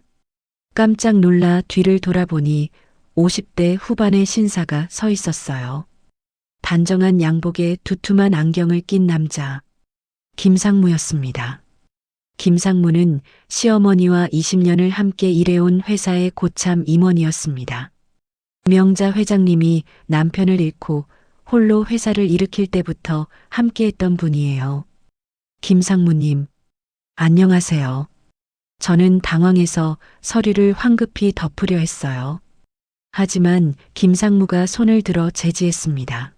깜짝 놀라 뒤를 돌아보니 50대 후반의 신사가 서 있었어요. 단정한 양복에 두툼한 안경을 낀 남자. 김상무였습니다. 김상무는 시어머니와 20년을 함께 일해온 회사의 고참 임원이었습니다. 명자 회장님이 남편을 잃고 홀로 회사를 일으킬 때부터 함께했던 분이에요. 김상무님, 안녕하세요. 저는 당황해서 서류를 황급히 덮으려 했어요. 하지만 김상무가 손을 들어 제지했습니다.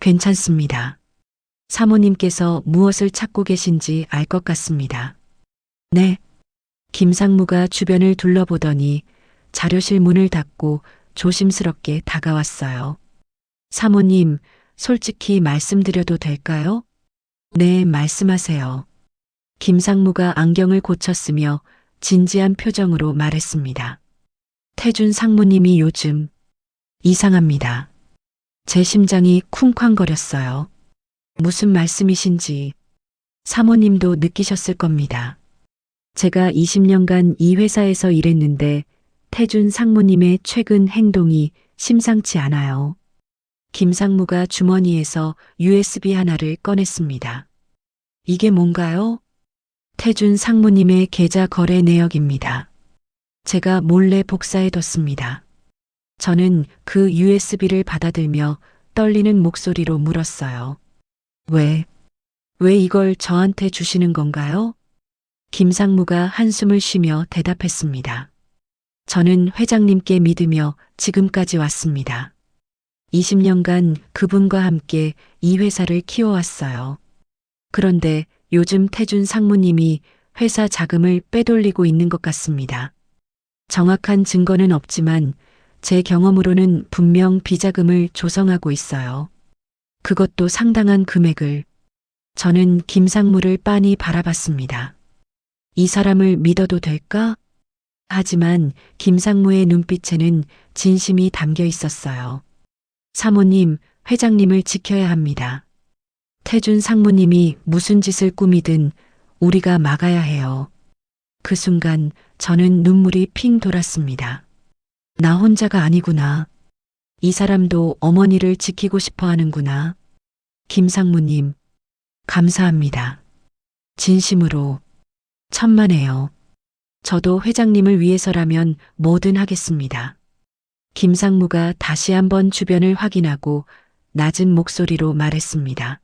괜찮습니다. 사모님께서 무엇을 찾고 계신지 알 것 같습니다. 네. 김상무가 주변을 둘러보더니 자료실 문을 닫고 조심스럽게 다가왔어요. 사모님, 솔직히 말씀드려도 될까요? 네, 말씀하세요. 김상무가 안경을 고쳤으며 진지한 표정으로 말했습니다. 태준 상무님이 요즘 이상합니다. 제 심장이 쿵쾅거렸어요. 무슨 말씀이신지 사모님도 느끼셨을 겁니다. 제가 20년간 이 회사에서 일했는데 태준 상무님의 최근 행동이 심상치 않아요. 김상무가 주머니에서 USB 하나를 꺼냈습니다. 이게 뭔가요? 태준 상무님의 계좌 거래 내역입니다. 제가 몰래 복사해뒀습니다. 저는 그 USB를 받아들며 떨리는 목소리로 물었어요. 왜 이걸 저한테 주시는 건가요? 김상무가 한숨을 쉬며 대답했습니다. 저는 회장님께 믿으며 지금까지 왔습니다. 20년간 그분과 함께 이 회사를 키워왔어요. 그런데 요즘 태준 상무님이 회사 자금을 빼돌리고 있는 것 같습니다. 정확한 증거는 없지만 제 경험으로는 분명 비자금을 조성하고 있어요. 그것도 상당한 금액을. 저는 김상무를 빤히 바라봤습니다. 이 사람을 믿어도 될까? 하지만 김상무의 눈빛에는 진심이 담겨 있었어요. 사모님, 회장님을 지켜야 합니다. 태준 상무님이 무슨 짓을 꾸미든 우리가 막아야 해요. 그 순간 저는 눈물이 핑 돌았습니다. 나 혼자가 아니구나. 이 사람도 어머니를 지키고 싶어 하는구나. 김상무님, 감사합니다. 진심으로. 천만에요. 저도 회장님을 위해서라면 뭐든 하겠습니다. 김상무가 다시 한번 주변을 확인하고 낮은 목소리로 말했습니다.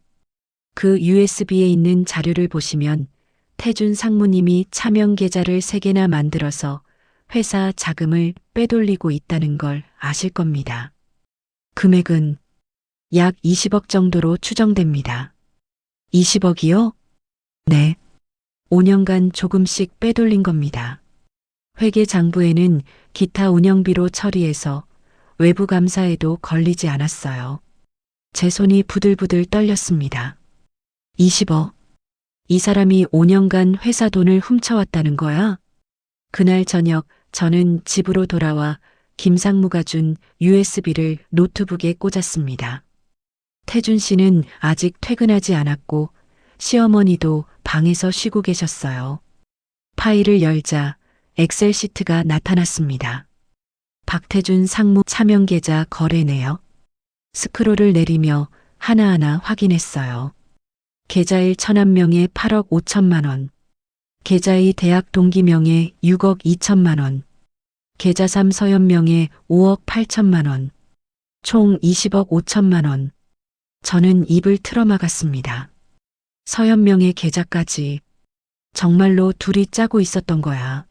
그 USB에 있는 자료를 보시면 태준 상무님이 차명 계좌를 3개나 만들어서 회사 자금을 빼돌리고 있다는 걸 아실 겁니다. 금액은 약 20억 정도로 추정됩니다. 20억이요? 네. 5년간 조금씩 빼돌린 겁니다. 회계장부에는 기타 운영비로 처리해서 외부 감사에도 걸리지 않았어요. 제 손이 부들부들 떨렸습니다. 20억. 이 사람이 5년간 회사 돈을 훔쳐왔다는 거야? 그날 저녁 저는 집으로 돌아와 김상무가 준 USB를 노트북에 꽂았습니다. 태준 씨는 아직 퇴근하지 않았고 시어머니도 방에서 쉬고 계셨어요. 파일을 열자 엑셀 시트가 나타났습니다. 박태준 상무 차명 계좌 거래 내역. 스크롤을 내리며 하나하나 확인했어요. 계좌일 천안명에 8억 5천만 원. 계좌이 대학 동기명에 6억 2천만 원. 계좌 3 서연명에 5억 8천만 원. 총 20억 5천만 원. 저는 입을 틀어막았습니다. 서연명의 계좌까지. 정말로 둘이 짜고 있었던 거야.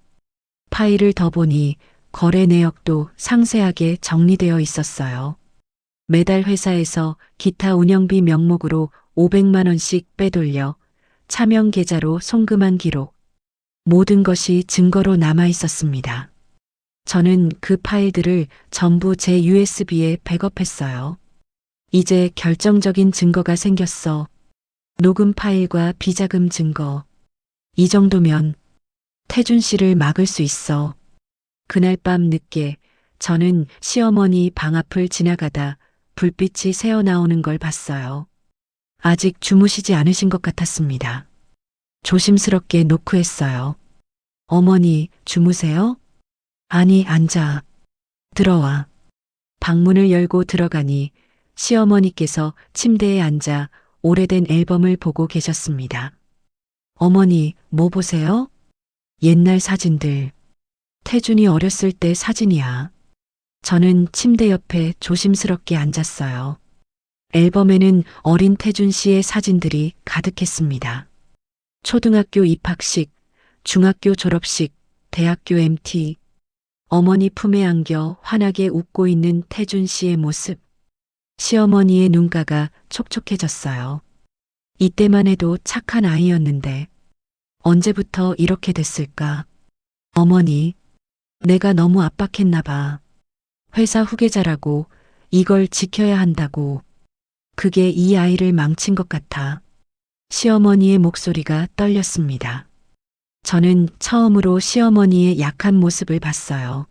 파일을 더 보니 거래 내역도 상세하게 정리되어 있었어요. 매달 회사에서 기타 운영비 명목으로 500만 원씩 빼돌려 차명 계좌로 송금한 기록. 모든 것이 증거로 남아 있었습니다. 저는 그 파일들을 전부 제 USB에 백업했어요. 이제 결정적인 증거가 생겼어. 녹음 파일과 비자금 증거. 이 정도면 태준 씨를 막을 수 있어. 그날 밤 늦게 저는 시어머니 방 앞을 지나가다 불빛이 새어나오는 걸 봤어요. 아직 주무시지 않으신 것 같았습니다. 조심스럽게 노크했어요. 어머니, 주무세요? 아니, 앉아. 들어와. 방문을 열고 들어가니 시어머니께서 침대에 앉아 오래된 앨범을 보고 계셨습니다. 어머니, 뭐 보세요? 옛날 사진들. 태준이 어렸을 때 사진이야. 저는 침대 옆에 조심스럽게 앉았어요. 앨범에는 어린 태준 씨의 사진들이 가득했습니다. 초등학교 입학식, 중학교 졸업식, 대학교 MT, 어머니 품에 안겨 환하게 웃고 있는 태준 씨의 모습. 시어머니의 눈가가 촉촉해졌어요. 이때만 해도 착한 아이였는데 언제부터 이렇게 됐을까? 어머니, 내가 너무 압박했나 봐. 회사 후계자라고 이걸 지켜야 한다고. 그게 이 아이를 망친 것 같아. 시어머니의 목소리가 떨렸습니다. 저는 처음으로 시어머니의 약한 모습을 봤어요.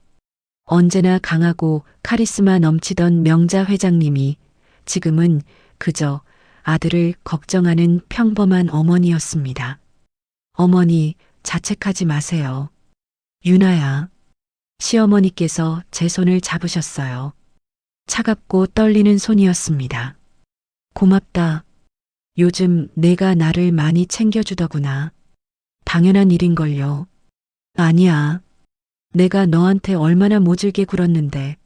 언제나 강하고 카리스마 넘치던 명자 회장님이 지금은 그저 아들을 걱정하는 평범한 어머니였습니다. 어머니, 자책하지 마세요. 유나야. 시어머니께서 제 손을 잡으셨어요. 차갑고 떨리는 손이었습니다. 고맙다. 요즘 내가 나를 많이 챙겨주더구나. 당연한 일인걸요. 아니야. 내가 너한테 얼마나 모질게 굴었는데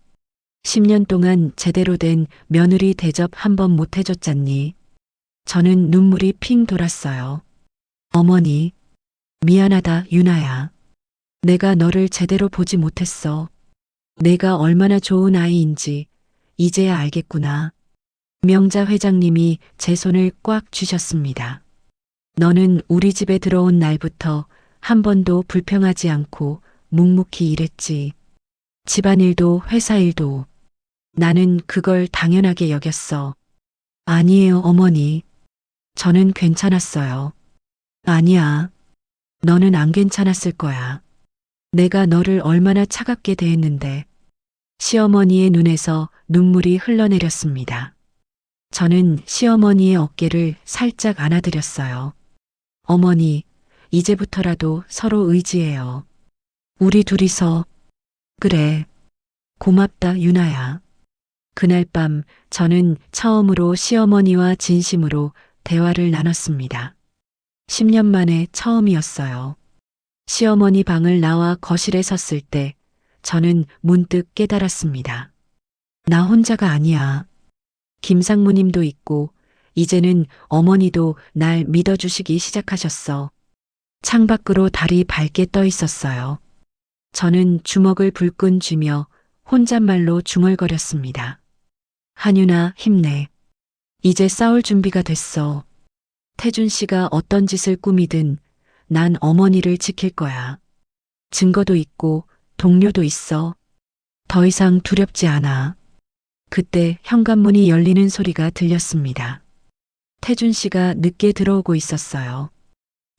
10년 동안 제대로 된 며느리 대접 한 번 못 해줬잖니. 저는 눈물이 핑 돌았어요. 어머니, 미안하다, 유나야. 내가 너를 제대로 보지 못했어. 내가 얼마나 좋은 아이인지 이제야 알겠구나. 명자 회장님이 제 손을 꽉 쥐셨습니다. 너는 우리 집에 들어온 날부터 한 번도 불평하지 않고 묵묵히 일했지. 집안일도 회사일도. 나는 그걸 당연하게 여겼어. 아니에요, 어머니. 저는 괜찮았어요. 아니야. 너는 안 괜찮았을 거야. 내가 너를 얼마나 차갑게 대했는데. 시어머니의 눈에서 눈물이 흘러내렸습니다. 저는 시어머니의 어깨를 살짝 안아드렸어요. 어머니, 이제부터라도 서로 의지해요. 우리 둘이서. 그래. 고맙다, 유나야. 그날 밤 저는 처음으로 시어머니와 진심으로 대화를 나눴습니다. 10년 만에 처음이었어요. 시어머니 방을 나와 거실에 섰을 때 저는 문득 깨달았습니다. 나 혼자가 아니야. 김상무님도 있고 이제는 어머니도 날 믿어주시기 시작하셨어. 창밖으로 달이 밝게 떠 있었어요. 저는 주먹을 불끈 쥐며 혼잣말로 중얼거렸습니다. 한유나, 힘내. 이제 싸울 준비가 됐어. 태준 씨가 어떤 짓을 꾸미든 난 어머니를 지킬 거야. 증거도 있고 동료도 있어. 더 이상 두렵지 않아. 그때 현관문이 열리는 소리가 들렸습니다. 태준 씨가 늦게 들어오고 있었어요.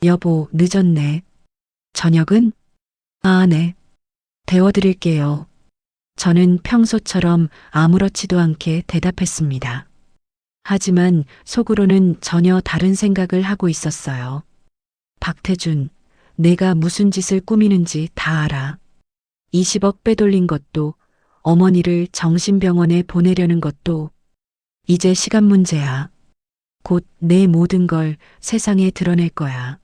여보, 늦었네. 저녁은? 아, 네. 데워드릴게요. 저는 평소처럼 아무렇지도 않게 대답했습니다. 하지만 속으로는 전혀 다른 생각을 하고 있었어요. 박태준, 내가 무슨 짓을 꾸미는지 다 알아. 20억 빼돌린 것도, 어머니를 정신병원에 보내려는 것도 이제 시간 문제야. 곧 내 모든 걸 세상에 드러낼 거야.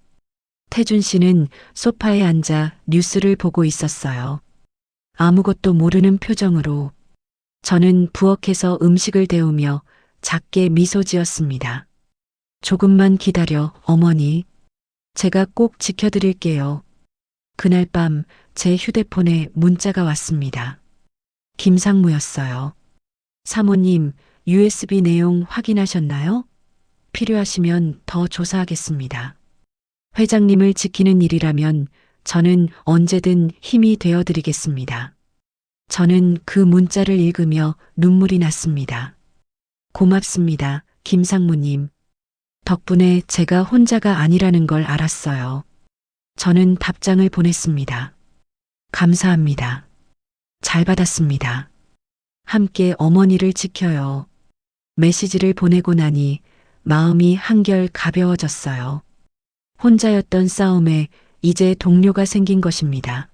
태준 씨는 소파에 앉아 뉴스를 보고 있었어요. 아무것도 모르는 표정으로. 저는 부엌에서 음식을 데우며 작게 미소 지었습니다. 조금만 기다려, 어머니. 제가 꼭 지켜드릴게요. 그날 밤 제 휴대폰에 문자가 왔습니다. 김상무였어요. 사모님, USB 내용 확인하셨나요? 필요하시면 더 조사하겠습니다. 회장님을 지키는 일이라면 저는 언제든 힘이 되어 드리겠습니다. 저는 그 문자를 읽으며 눈물이 났습니다. 고맙습니다, 김상무님. 덕분에 제가 혼자가 아니라는 걸 알았어요. 저는 답장을 보냈습니다. 감사합니다. 잘 받았습니다. 함께 어머니를 지켜요. 메시지를 보내고 나니 마음이 한결 가벼워졌어요. 혼자였던 싸움에 이제 동료가 생긴 것입니다.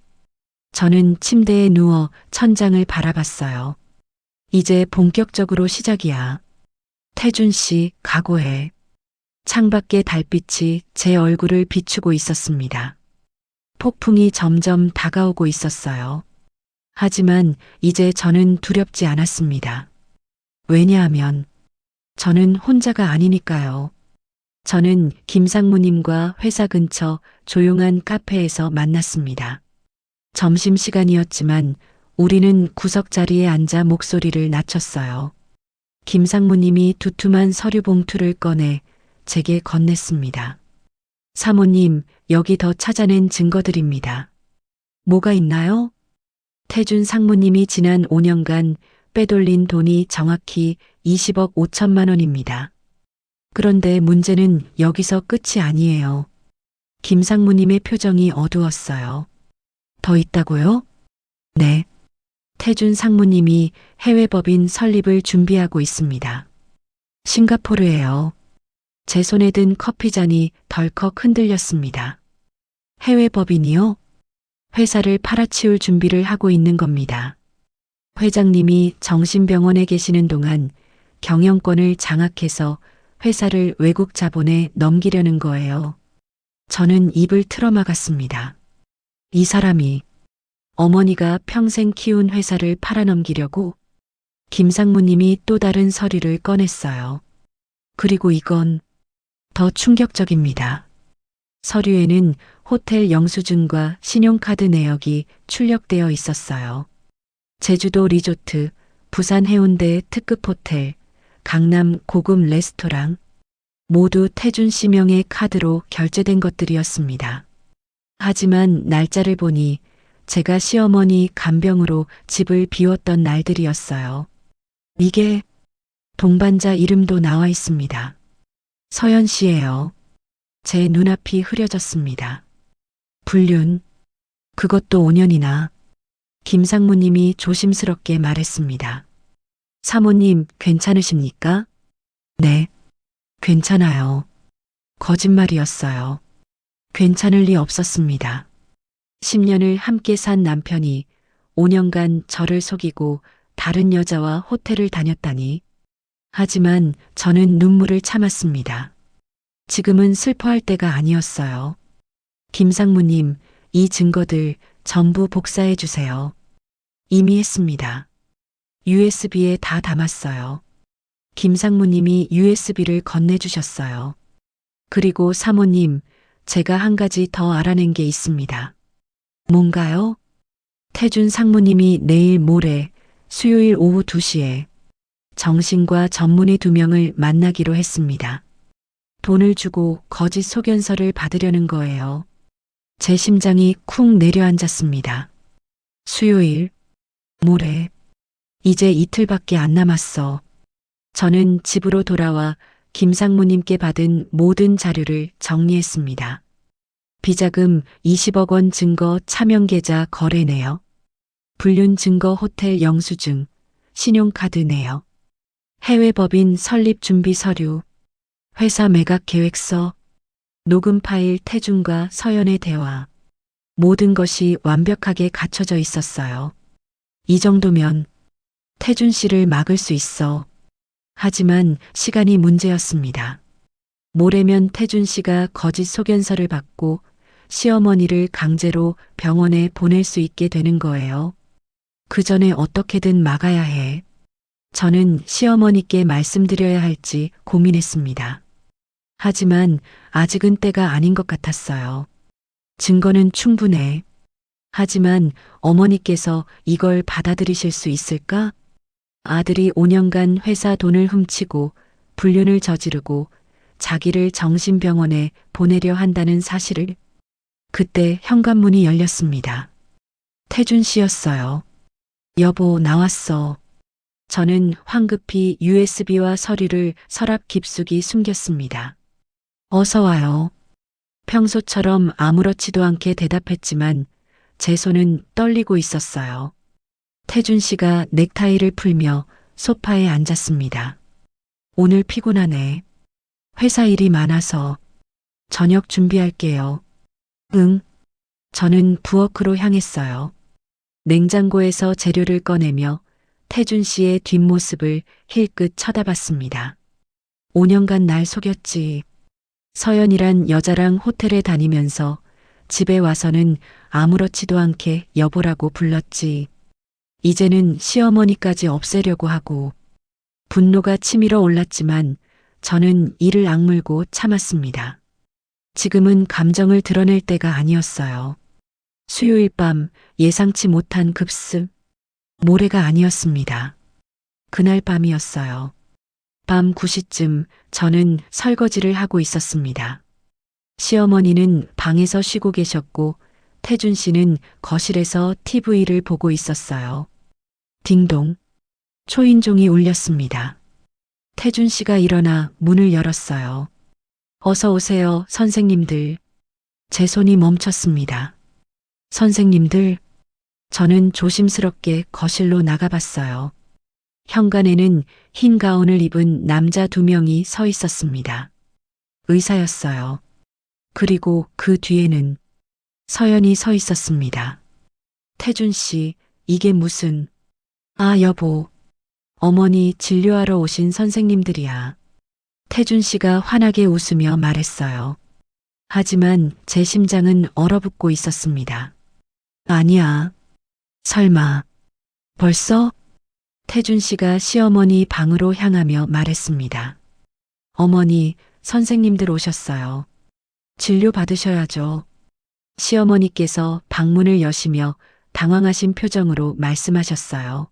저는 침대에 누워 천장을 바라봤어요. 이제 본격적으로 시작이야. 태준 씨, 각오해. 창밖의 달빛이 제 얼굴을 비추고 있었습니다. 폭풍이 점점 다가오고 있었어요. 하지만 이제 저는 두렵지 않았습니다. 왜냐하면 저는 혼자가 아니니까요. 저는 김상무님과 회사 근처 조용한 카페에서 만났습니다. 점심시간이었지만 우리는 구석자리에 앉아 목소리를 낮췄어요. 김상무님이 두툼한 서류 봉투를 꺼내 제게 건넸습니다. 사모님, 여기 더 찾아낸 증거들입니다. 뭐가 있나요? 태준 상무님이 지난 5년간 빼돌린 돈이 정확히 20억 5천만 원입니다. 그런데 문제는 여기서 끝이 아니에요. 김상무님의 표정이 어두웠어요. 더 있다고요? 네. 태준 상무님이 해외 법인 설립을 준비하고 있습니다. 싱가포르예요. 제 손에 든 커피잔이 덜컥 흔들렸습니다. 해외 법인이요? 회사를 팔아치울 준비를 하고 있는 겁니다. 회장님이 정신병원에 계시는 동안 경영권을 장악해서 회사를 외국 자본에 넘기려는 거예요. 저는 입을 틀어막았습니다. 이 사람이 어머니가 평생 키운 회사를 팔아넘기려고. 김상무님이 또 다른 서류를 꺼냈어요. 그리고 이건 더 충격적입니다. 서류에는 호텔 영수증과 신용카드 내역이 출력되어 있었어요. 제주도 리조트, 부산 해운대 특급 호텔, 강남 고급 레스토랑, 모두 태준 씨 명의 카드로 결제된 것들이었습니다. 하지만 날짜를 보니 제가 시어머니 간병으로 집을 비웠던 날들이었어요. 이게 동반자 이름도 나와 있습니다. 서연 씨예요. 제 눈앞이 흐려졌습니다. 불륜. 그것도 5년이나. 김상무님이 조심스럽게 말했습니다. 사모님, 괜찮으십니까? 네, 괜찮아요. 거짓말이었어요. 괜찮을 리 없었습니다. 10년을 함께 산 남편이 5년간 저를 속이고 다른 여자와 호텔을 다녔다니. 하지만 저는 눈물을 참았습니다. 지금은 슬퍼할 때가 아니었어요. 김상무님, 이 증거들 전부 복사해 주세요. 이미 했습니다. USB에 다 담았어요. 김상무님이 USB를 건네주셨어요. 그리고 사모님, 제가 한 가지 더 알아낸 게 있습니다. 뭔가요? 태준 상무님이 내일 모레 수요일 오후 2시에 정신과 전문의 2명을 만나기로 했습니다. 돈을 주고 거짓 소견서를 받으려는 거예요. 제 심장이 쿵 내려앉았습니다. 수요일, 모레, 이제 이틀밖에 안 남았어. 저는 집으로 돌아와 김상무님께 받은 모든 자료를 정리했습니다. 비자금 20억 원 증거 차명계좌 거래 내역, 불륜 증거 호텔 영수증, 신용카드 내역, 해외법인 설립 준비 서류, 회사 매각 계획서, 녹음 파일 태준과 서연의 대화. 모든 것이 완벽하게 갖춰져 있었어요. 이 정도면 태준 씨를 막을 수 있어. 하지만 시간이 문제였습니다. 모레면 태준 씨가 거짓 소견서를 받고 시어머니를 강제로 병원에 보낼 수 있게 되는 거예요. 그 전에 어떻게든 막아야 해. 저는 시어머니께 말씀드려야 할지 고민했습니다. 하지만 아직은 때가 아닌 것 같았어요. 증거는 충분해. 하지만 어머니께서 이걸 받아들이실 수 있을까? 아들이 5년간 회사 돈을 훔치고 불륜을 저지르고 자기를 정신병원에 보내려 한다는 사실을. 그때 현관문이 열렸습니다. 태준 씨였어요. 여보, 나왔어. 저는 황급히 USB와 서류를 서랍 깊숙이 숨겼습니다. 어서 와요. 평소처럼 아무렇지도 않게 대답했지만 제 손은 떨리고 있었어요. 태준 씨가 넥타이를 풀며 소파에 앉았습니다. 오늘 피곤하네. 회사 일이 많아서 저녁 준비할게요. 응. 저는 부엌으로 향했어요. 냉장고에서 재료를 꺼내며 태준 씨의 뒷모습을 힐끗 쳐다봤습니다. 5년간 날 속였지. 서연이란 여자랑 호텔에 다니면서 집에 와서는 아무렇지도 않게 여보라고 불렀지. 이제는 시어머니까지 없애려고 하고. 분노가 치밀어 올랐지만 저는 이를 악물고 참았습니다. 지금은 감정을 드러낼 때가 아니었어요. 수요일 밤 예상치 못한 급습. 모레가 아니었습니다. 그날 밤이었어요. 밤 9시쯤 저는 설거지를 하고 있었습니다. 시어머니는 방에서 쉬고 계셨고 태준 씨는 거실에서 TV를 보고 있었어요. 딩동. 초인종이 울렸습니다. 태준 씨가 일어나 문을 열었어요. 어서 오세요, 선생님들. 제 손이 멈췄습니다. 선생님들. 저는 조심스럽게 거실로 나가봤어요. 현관에는 흰 가운을 입은 남자 2명이 서 있었습니다. 의사였어요. 그리고 그 뒤에는 서연이 서 있었습니다. 태준 씨, 이게 무슨... 아, 여보. 어머니 진료하러 오신 선생님들이야. 태준 씨가 환하게 웃으며 말했어요. 하지만 제 심장은 얼어붙고 있었습니다. 아니야. 설마. 벌써? 태준 씨가 시어머니 방으로 향하며 말했습니다. 어머니, 선생님들 오셨어요. 진료 받으셔야죠. 시어머니께서 방문을 여시며 당황하신 표정으로 말씀하셨어요.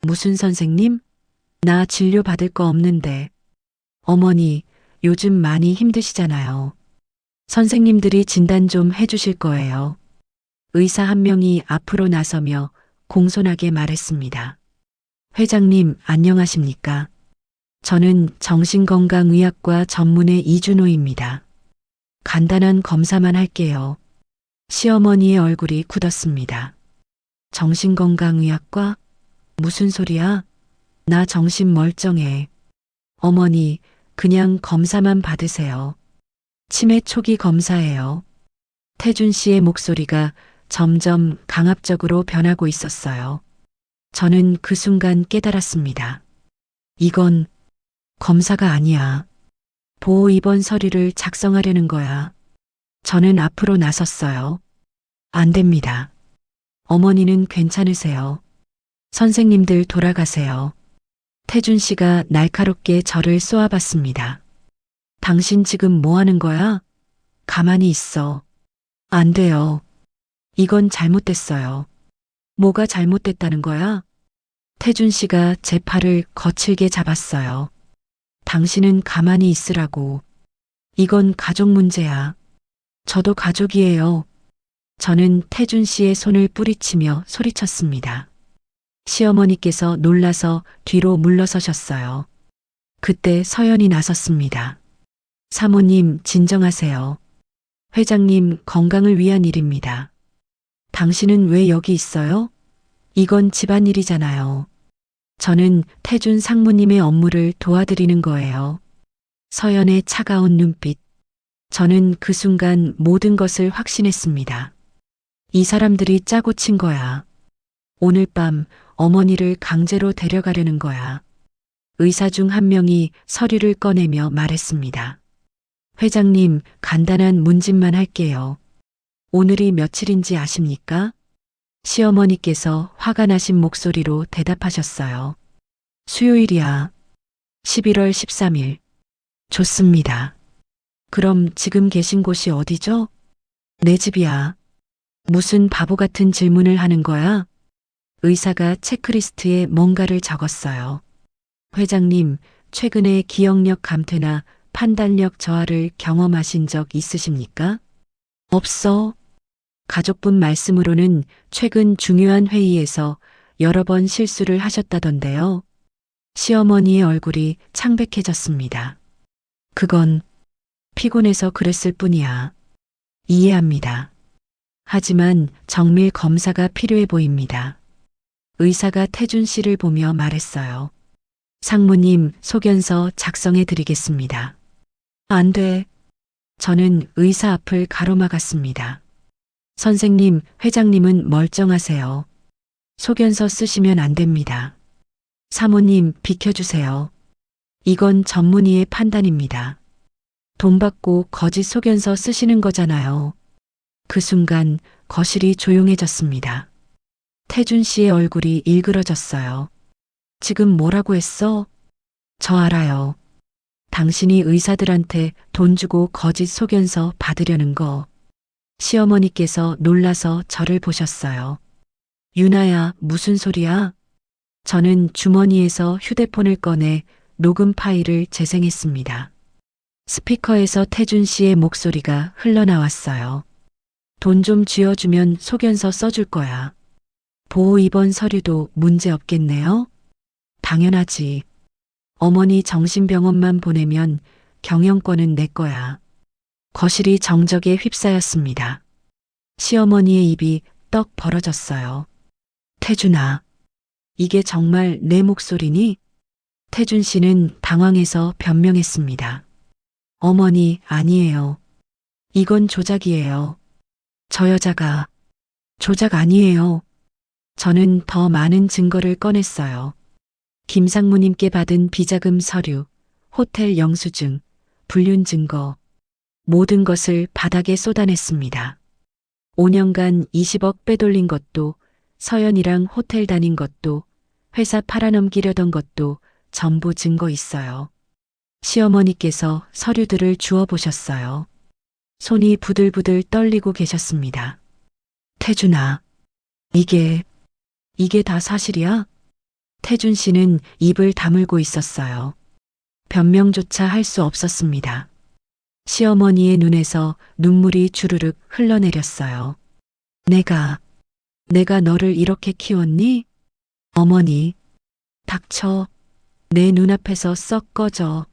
무슨 선생님? 나 진료 받을 거 없는데. 어머니, 요즘 많이 힘드시잖아요. 선생님들이 진단 좀 해주실 거예요. 의사 한 명이 앞으로 나서며 공손하게 말했습니다. 회장님, 안녕하십니까? 저는 정신건강의학과 전문의 이준호입니다. 간단한 검사만 할게요. 시어머니의 얼굴이 굳었습니다. 정신건강의학과? 무슨 소리야? 나 정신 멀쩡해. 어머니, 그냥 검사만 받으세요. 치매 초기 검사예요. 태준 씨의 목소리가 점점 강압적으로 변하고 있었어요. 저는 그 순간 깨달았습니다. 이건 검사가 아니야. 보호 입원 서류를 작성하려는 거야. 저는 앞으로 나섰어요. 안 됩니다. 어머니는 괜찮으세요. 선생님들 돌아가세요. 태준 씨가 날카롭게 저를 쏘아봤습니다. 당신 지금 뭐 하는 거야? 가만히 있어. 안 돼요. 이건 잘못됐어요. 뭐가 잘못됐다는 거야? 태준 씨가 제 팔을 거칠게 잡았어요. 당신은 가만히 있으라고. 이건 가족 문제야. 저도 가족이에요. 저는 태준 씨의 손을 뿌리치며 소리쳤습니다. 시어머니께서 놀라서 뒤로 물러서셨어요. 그때 서연이 나섰습니다. 사모님, 진정하세요. 회장님 건강을 위한 일입니다. 당신은 왜 여기 있어요? 이건 집안일이잖아요. 저는 태준 상무님의 업무를 도와드리는 거예요. 서연의 차가운 눈빛. 저는 그 순간 모든 것을 확신했습니다. 이 사람들이 짜고 친 거야. 오늘 밤 어머니를 강제로 데려가려는 거야. 의사 중 한 명이 서류를 꺼내며 말했습니다. 회장님, 간단한 문진만 할게요. 오늘이 며칠인지 아십니까? 시어머니께서 화가 나신 목소리로 대답하셨어요. 수요일이야. 11월 13일. 좋습니다. 그럼 지금 계신 곳이 어디죠? 내 집이야. 무슨 바보 같은 질문을 하는 거야? 의사가 체크리스트에 뭔가를 적었어요. 회장님, 최근에 기억력 감퇴나 판단력 저하를 경험하신 적 있으십니까? 없어. 가족분 말씀으로는 최근 중요한 회의에서 여러 번 실수를 하셨다던데요. 시어머니의 얼굴이 창백해졌습니다. 그건 피곤해서 그랬을 뿐이야. 이해합니다. 하지만 정밀 검사가 필요해 보입니다. 의사가 태준 씨를 보며 말했어요. 상무님, 소견서 작성해 드리겠습니다. 안 돼. 저는 의사 앞을 가로막았습니다. 선생님, 회장님은 멀쩡하세요. 소견서 쓰시면 안 됩니다. 사모님, 비켜주세요. 이건 전문의의 판단입니다. 돈 받고 거짓 소견서 쓰시는 거잖아요. 그 순간 거실이 조용해졌습니다. 태준 씨의 얼굴이 일그러졌어요. 지금 뭐라고 했어? 저 알아요. 당신이 의사들한테 돈 주고 거짓 소견서 받으려는 거. 시어머니께서 놀라서 저를 보셨어요. 유나야, 무슨 소리야? 저는 주머니에서 휴대폰을 꺼내 녹음 파일을 재생했습니다. 스피커에서 태준 씨의 목소리가 흘러나왔어요. 돈 좀 쥐어주면 소견서 써줄 거야. 보호 입원 서류도 문제 없겠네요? 당연하지. 어머니 정신병원만 보내면 경영권은 내 거야. 거실이 정적에 휩싸였습니다. 시어머니의 입이 떡 벌어졌어요. 태준아, 이게 정말 내 목소리니? 태준 씨는 당황해서 변명했습니다. 어머니, 아니에요. 이건 조작이에요. 저 여자가 조작 아니에요. 저는 더 많은 증거를 꺼냈어요. 김상무님께 받은 비자금 서류, 호텔 영수증, 불륜 증거, 모든 것을 바닥에 쏟아냈습니다. 5년간 20억 빼돌린 것도, 서연이랑 호텔 다닌 것도, 회사 팔아넘기려던 것도 전부 증거 있어요. 시어머니께서 서류들을 주워 보셨어요. 손이 부들부들 떨리고 계셨습니다. 태준아, 이게 다 사실이야? 태준 씨는 입을 다물고 있었어요. 변명조차 할 수 없었습니다. 시어머니의 눈에서 눈물이 주르륵 흘러내렸어요. 내가 너를 이렇게 키웠니? 어머니, 닥쳐. 내 눈앞에서 썩 꺼져.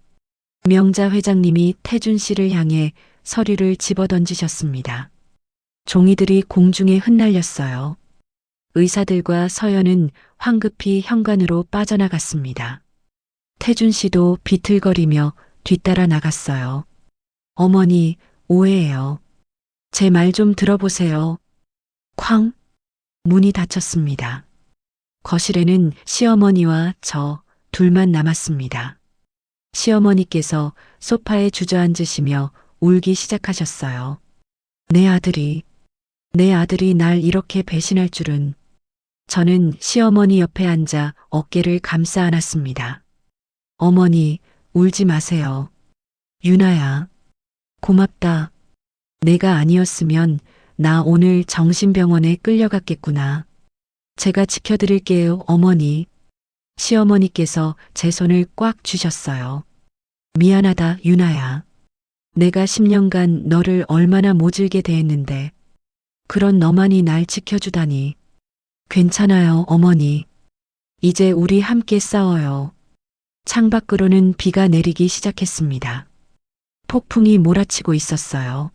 명자 회장님이 태준 씨를 향해 서류를 집어던지셨습니다. 종이들이 공중에 흩날렸어요. 의사들과 서연은 황급히 현관으로 빠져나갔습니다. 태준 씨도 비틀거리며 뒤따라 나갔어요. 어머니, 오해예요. 제 말 좀 들어보세요. 쾅! 문이 닫혔습니다. 거실에는 시어머니와 저 둘만 남았습니다. 시어머니께서 소파에 주저앉으시며 울기 시작하셨어요. 내 아들이 날 이렇게 배신할 줄은. 저는 시어머니 옆에 앉아 어깨를 감싸 안았습니다. 어머니, 울지 마세요. 유나야, 고맙다. 내가 아니었으면 나 오늘 정신병원에 끌려갔겠구나. 제가 지켜드릴게요, 어머니. 시어머니께서 제 손을 꽉 쥐셨어요. 미안하다, 유나야. 내가 10년간 너를 얼마나 모질게 대했는데 그런 너만이 날 지켜주다니. 괜찮아요, 어머니. 이제 우리 함께 싸워요. 창밖으로는 비가 내리기 시작했습니다. 폭풍이 몰아치고 있었어요.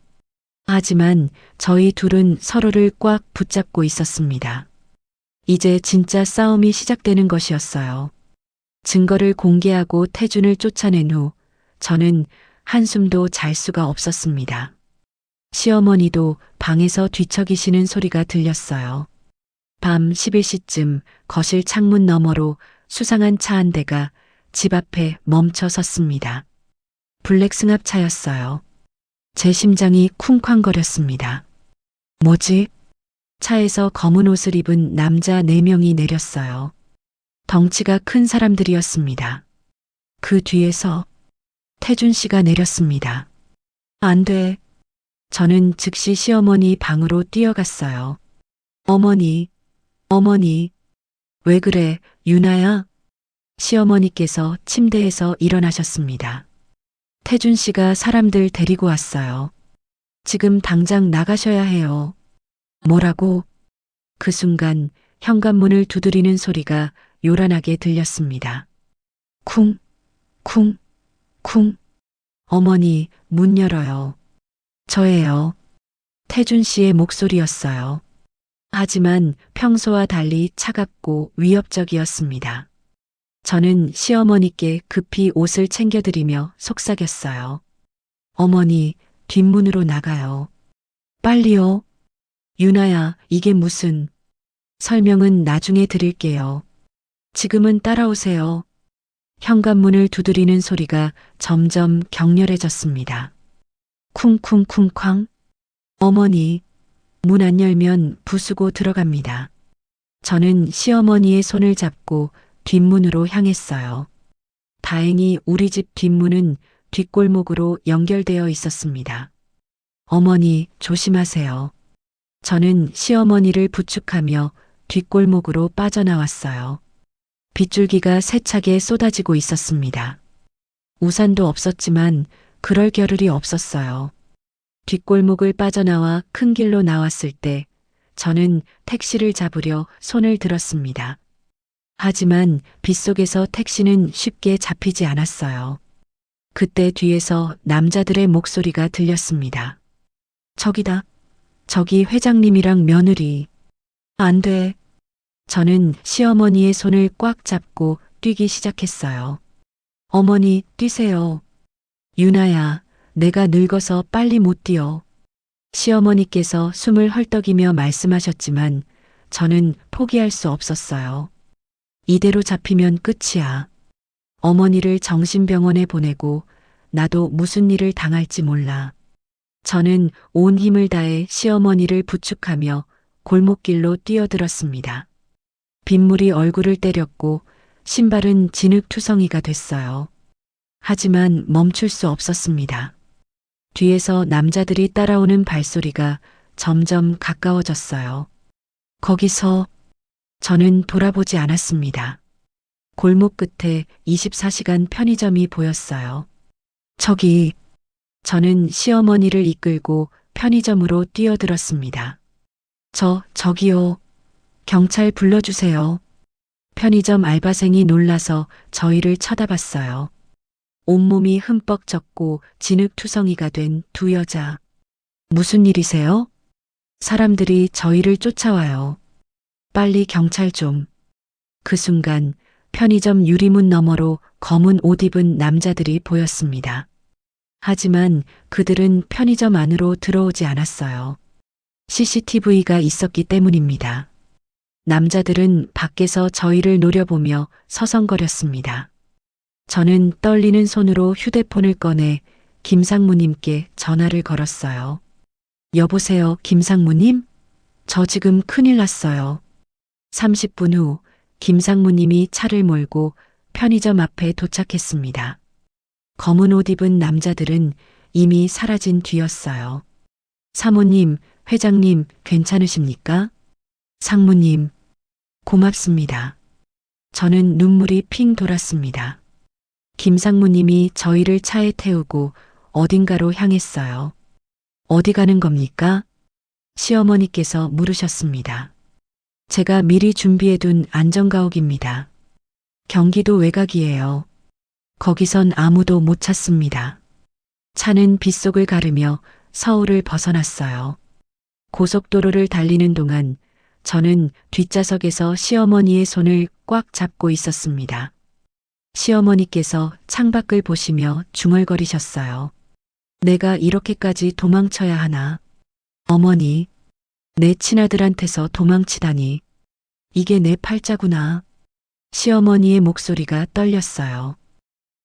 하지만 저희 둘은 서로를 꽉 붙잡고 있었습니다. 이제 진짜 싸움이 시작되는 것이었어요. 증거를 공개하고 태준을 쫓아낸 후 저는 한숨도 잘 수가 없었습니다. 시어머니도 방에서 뒤척이시는 소리가 들렸어요. 밤 11시쯤 거실 창문 너머로 수상한 차 한 대가 집 앞에 멈춰 섰습니다. 블랙 승합차였어요. 제 심장이 쿵쾅거렸습니다. 뭐지? 차에서 검은 옷을 입은 남자 4명이 내렸어요. 덩치가 큰 사람들이었습니다. 그 뒤에서 태준 씨가 내렸습니다. 안 돼. 저는 즉시 시어머니 방으로 뛰어갔어요. 어머니, 어머니, 왜 그래, 유나야? 시어머니께서 침대에서 일어나셨습니다. 태준 씨가 사람들 데리고 왔어요. 지금 당장 나가셔야 해요. 뭐라고? 그 순간 현관문을 두드리는 소리가 요란하게 들렸습니다. 쿵, 쿵, 쿵. 어머니, 문 열어요. 저예요. 태준 씨의 목소리였어요. 하지만 평소와 달리 차갑고 위협적이었습니다. 저는 시어머니께 급히 옷을 챙겨드리며 속삭였어요. 어머니, 뒷문으로 나가요. 빨리요. 유나야, 이게 무슨... 설명은 나중에 드릴게요. 지금은 따라오세요. 현관문을 두드리는 소리가 점점 격렬해졌습니다. 쿵쿵쿵쾅. 어머니, 문 안 열면 부수고 들어갑니다. 저는 시어머니의 손을 잡고 뒷문으로 향했어요. 다행히 우리 집 뒷문은 뒷골목으로 연결되어 있었습니다. 어머니, 조심하세요. 저는 시어머니를 부축하며 뒷골목으로 빠져나왔어요. 빗줄기가 세차게 쏟아지고 있었습니다. 우산도 없었지만 그럴 겨를이 없었어요. 뒷골목을 빠져나와 큰 길로 나왔을 때 저는 택시를 잡으려 손을 들었습니다. 하지만 빗속에서 택시는 쉽게 잡히지 않았어요. 그때 뒤에서 남자들의 목소리가 들렸습니다. 저기다. 저기 회장님이랑 며느리. 안 돼. 저는 시어머니의 손을 꽉 잡고 뛰기 시작했어요. 어머니, 뛰세요. 유나야, 내가 늙어서 빨리 못 뛰어. 시어머니께서 숨을 헐떡이며 말씀하셨지만 저는 포기할 수 없었어요. 이대로 잡히면 끝이야. 어머니를 정신병원에 보내고 나도 무슨 일을 당할지 몰라. 저는 온 힘을 다해 시어머니를 부축하며 골목길로 뛰어들었습니다. 빗물이 얼굴을 때렸고 신발은 진흙투성이가 됐어요. 하지만 멈출 수 없었습니다. 뒤에서 남자들이 따라오는 발소리가 점점 가까워졌어요. 거기서 저는 돌아보지 않았습니다. 골목 끝에 24시간 편의점이 보였어요. 저기, 저는 시어머니를 이끌고 편의점으로 뛰어들었습니다. 저기요. 경찰 불러주세요. 편의점 알바생이 놀라서 저희를 쳐다봤어요. 온몸이 흠뻑 젖고 진흙투성이가 된 두 여자. 무슨 일이세요? 사람들이 저희를 쫓아와요. 빨리 경찰 좀. 그 순간 편의점 유리문 너머로 검은 옷 입은 남자들이 보였습니다. 하지만 그들은 편의점 안으로 들어오지 않았어요. CCTV가 있었기 때문입니다. 남자들은 밖에서 저희를 노려보며 서성거렸습니다. 저는 떨리는 손으로 휴대폰을 꺼내 김상무님께 전화를 걸었어요. 여보세요, 김상무님? 저 지금 큰일 났어요. 30분 후 김상무님이 차를 몰고 편의점 앞에 도착했습니다. 검은 옷 입은 남자들은 이미 사라진 뒤였어요. 사모님, 회장님, 괜찮으십니까? 상무님, 고맙습니다. 저는 눈물이 핑 돌았습니다. 김상무님이 저희를 차에 태우고 어딘가로 향했어요. 어디 가는 겁니까? 시어머니께서 물으셨습니다. 제가 미리 준비해둔 안전가옥입니다. 경기도 외곽이에요. 거기선 아무도 못 찾습니다. 차는 빗속을 가르며 서울을 벗어났어요. 고속도로를 달리는 동안 저는 뒷좌석에서 시어머니의 손을 꽉 잡고 있었습니다. 시어머니께서 창밖을 보시며 중얼거리셨어요. 내가 이렇게까지 도망쳐야 하나? 어머니, 내 친아들한테서 도망치다니. 이게 내 팔자구나. 시어머니의 목소리가 떨렸어요.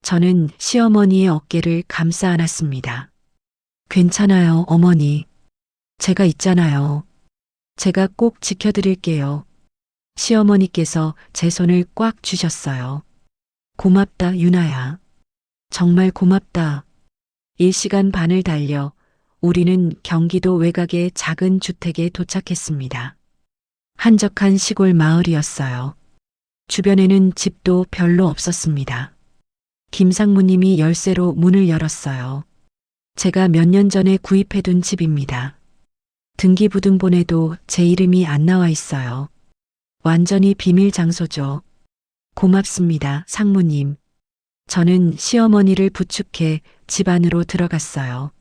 저는 시어머니의 어깨를 감싸 안았습니다. 괜찮아요, 어머니. 제가 있잖아요. 제가 꼭 지켜드릴게요. 시어머니께서 제 손을 꽉 쥐셨어요. 고맙다, 유나야. 정말 고맙다. 1시간 반을 달려 우리는 경기도 외곽의 작은 주택에 도착했습니다. 한적한 시골 마을이었어요. 주변에는 집도 별로 없었습니다. 김상무님이 열쇠로 문을 열었어요. 제가 몇 년 전에 구입해둔 집입니다. 등기부등본에도 제 이름이 안 나와 있어요. 완전히 비밀 장소죠. 고맙습니다, 상무님. 저는 시어머니를 부축해 집 안으로 들어갔어요.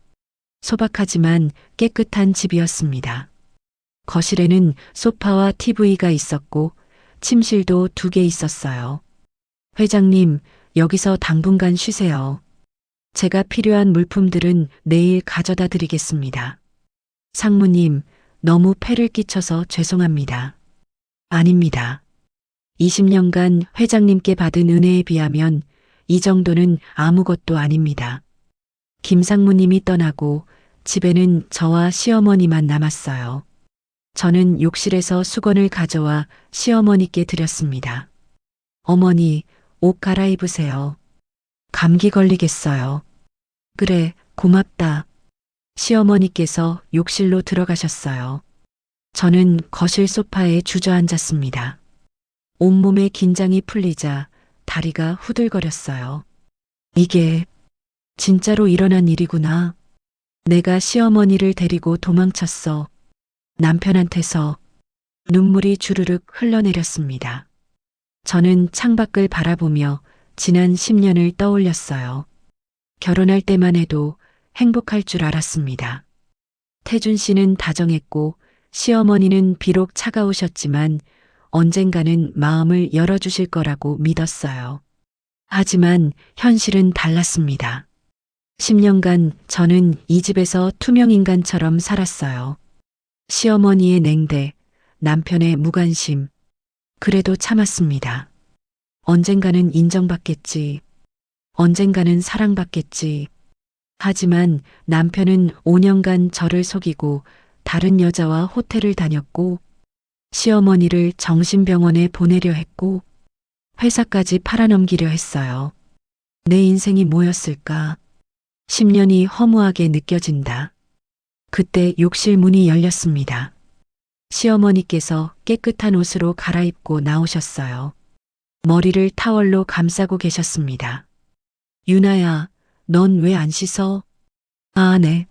소박하지만 깨끗한 집이었습니다. 거실에는 소파와 TV가 있었고 침실도 2개 있었어요. 회장님, 여기서 당분간 쉬세요. 제가 필요한 물품들은 내일 가져다 드리겠습니다. 상무님, 너무 폐를 끼쳐서 죄송합니다. 아닙니다. 20년간 회장님께 받은 은혜에 비하면 이 정도는 아무것도 아닙니다. 김상무님이 떠나고 집에는 저와 시어머니만 남았어요. 저는 욕실에서 수건을 가져와 시어머니께 드렸습니다. 어머니, 옷 갈아입으세요. 감기 걸리겠어요. 그래, 고맙다. 시어머니께서 욕실로 들어가셨어요. 저는 거실 소파에 주저앉았습니다. 온몸에 긴장이 풀리자 다리가 후들거렸어요. 이게 진짜로 일어난 일이구나. 내가 시어머니를 데리고 도망쳤어. 남편한테서. 눈물이 주르륵 흘러내렸습니다. 저는 창밖을 바라보며 지난 10년을 떠올렸어요. 결혼할 때만 해도 행복할 줄 알았습니다. 태준 씨는 다정했고 시어머니는 비록 차가우셨지만 언젠가는 마음을 열어주실 거라고 믿었어요. 하지만 현실은 달랐습니다. 10년간 저는 이 집에서 투명인간처럼 살았어요. 시어머니의 냉대, 남편의 무관심. 그래도 참았습니다. 언젠가는 인정받겠지. 언젠가는 사랑받겠지. 하지만 남편은 5년간 저를 속이고 다른 여자와 호텔을 다녔고 시어머니를 정신병원에 보내려 했고 회사까지 팔아넘기려 했어요. 내 인생이 뭐였을까? 10년이 허무하게 느껴진다. 그때 욕실 문이 열렸습니다. 시어머니께서 깨끗한 옷으로 갈아입고 나오셨어요. 머리를 타월로 감싸고 계셨습니다. 유나야, 넌 왜 안 씻어? 아, 네.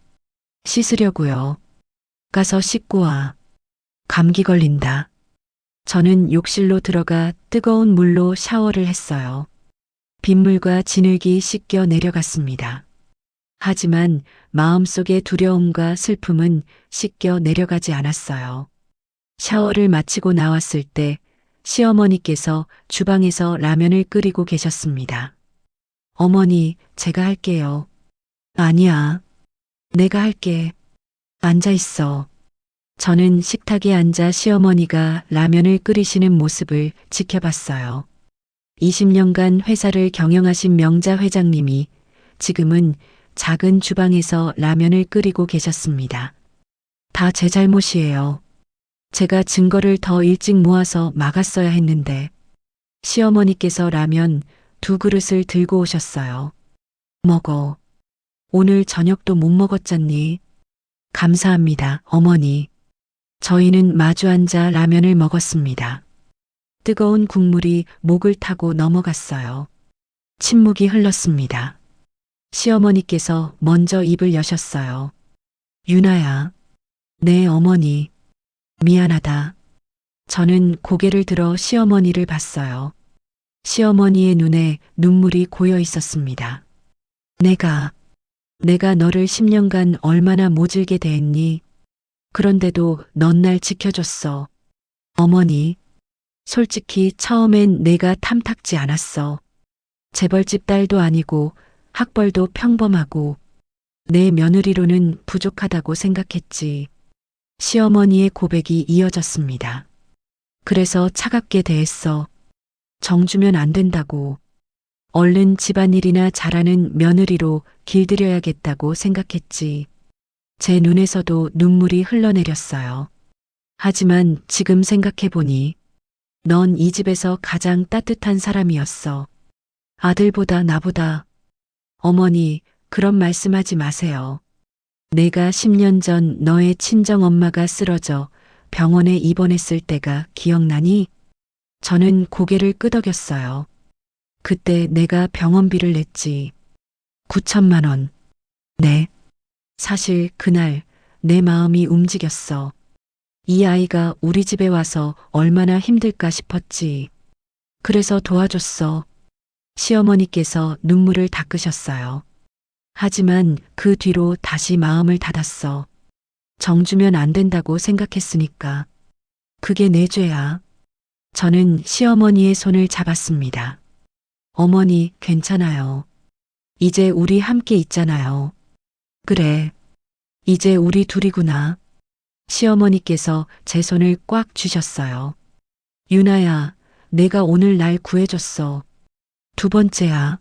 씻으려고요. 가서 씻고 와. 감기 걸린다. 저는 욕실로 들어가 뜨거운 물로 샤워를 했어요. 빗물과 진흙이 씻겨 내려갔습니다. 하지만 마음속의 두려움과 슬픔은 씻겨 내려가지 않았어요. 샤워를 마치고 나왔을 때 시어머니께서 주방에서 라면을 끓이고 계셨습니다. 어머니, 제가 할게요. 아니야. 내가 할게. 앉아 있어. 저는 식탁에 앉아 시어머니가 라면을 끓이시는 모습을 지켜봤어요. 20년간 회사를 경영하신 명자 회장님이 지금은 작은 주방에서 라면을 끓이고 계셨습니다. 다 제 잘못이에요. 제가 증거를 더 일찍 모아서 막았어야 했는데 시어머니께서 라면 2그릇을 들고 오셨어요. 먹어. 오늘 저녁도 못 먹었잖니. 감사합니다, 어머니. 저희는 마주 앉아 라면을 먹었습니다. 뜨거운 국물이 목을 타고 넘어갔어요. 침묵이 흘렀습니다. 시어머니께서 먼저 입을 여셨어요. 유나야. 네, 어머니. 미안하다. 저는 고개를 들어 시어머니를 봤어요. 시어머니의 눈에 눈물이 고여 있었습니다. 내가 너를 10년간 얼마나 모질게 대했니? 그런데도 넌 날 지켜줬어. 어머니, 솔직히 처음엔 내가 탐탁지 않았어. 재벌집 딸도 아니고 학벌도 평범하고 내 며느리로는 부족하다고 생각했지. 시어머니의 고백이 이어졌습니다. 그래서 차갑게 대했어. 정주면 안 된다고. 얼른 집안일이나 잘하는 며느리로 길들여야겠다고 생각했지. 제 눈에서도 눈물이 흘러내렸어요. 하지만 지금 생각해보니 넌 이 집에서 가장 따뜻한 사람이었어. 아들보다 나보다. 어머니, 그런 말씀하지 마세요. 내가 10년 전 너의 친정엄마가 쓰러져 병원에 입원했을 때가 기억나니? 저는 고개를 끄덕였어요. 그때 내가 병원비를 냈지. 9천만 원. 네. 사실 그날 내 마음이 움직였어. 이 아이가 우리 집에 와서 얼마나 힘들까 싶었지. 그래서 도와줬어. 시어머니께서 눈물을 닦으셨어요. 하지만 그 뒤로 다시 마음을 닫았어. 정주면 안 된다고 생각했으니까. 그게 내 죄야. 저는 시어머니의 손을 잡았습니다. 어머니, 괜찮아요. 이제 우리 함께 있잖아요. 그래. 이제 우리 둘이구나. 시어머니께서 제 손을 꽉 쥐셨어요. 유나야, 내가 오늘 날 구해줬어. 두 번째야.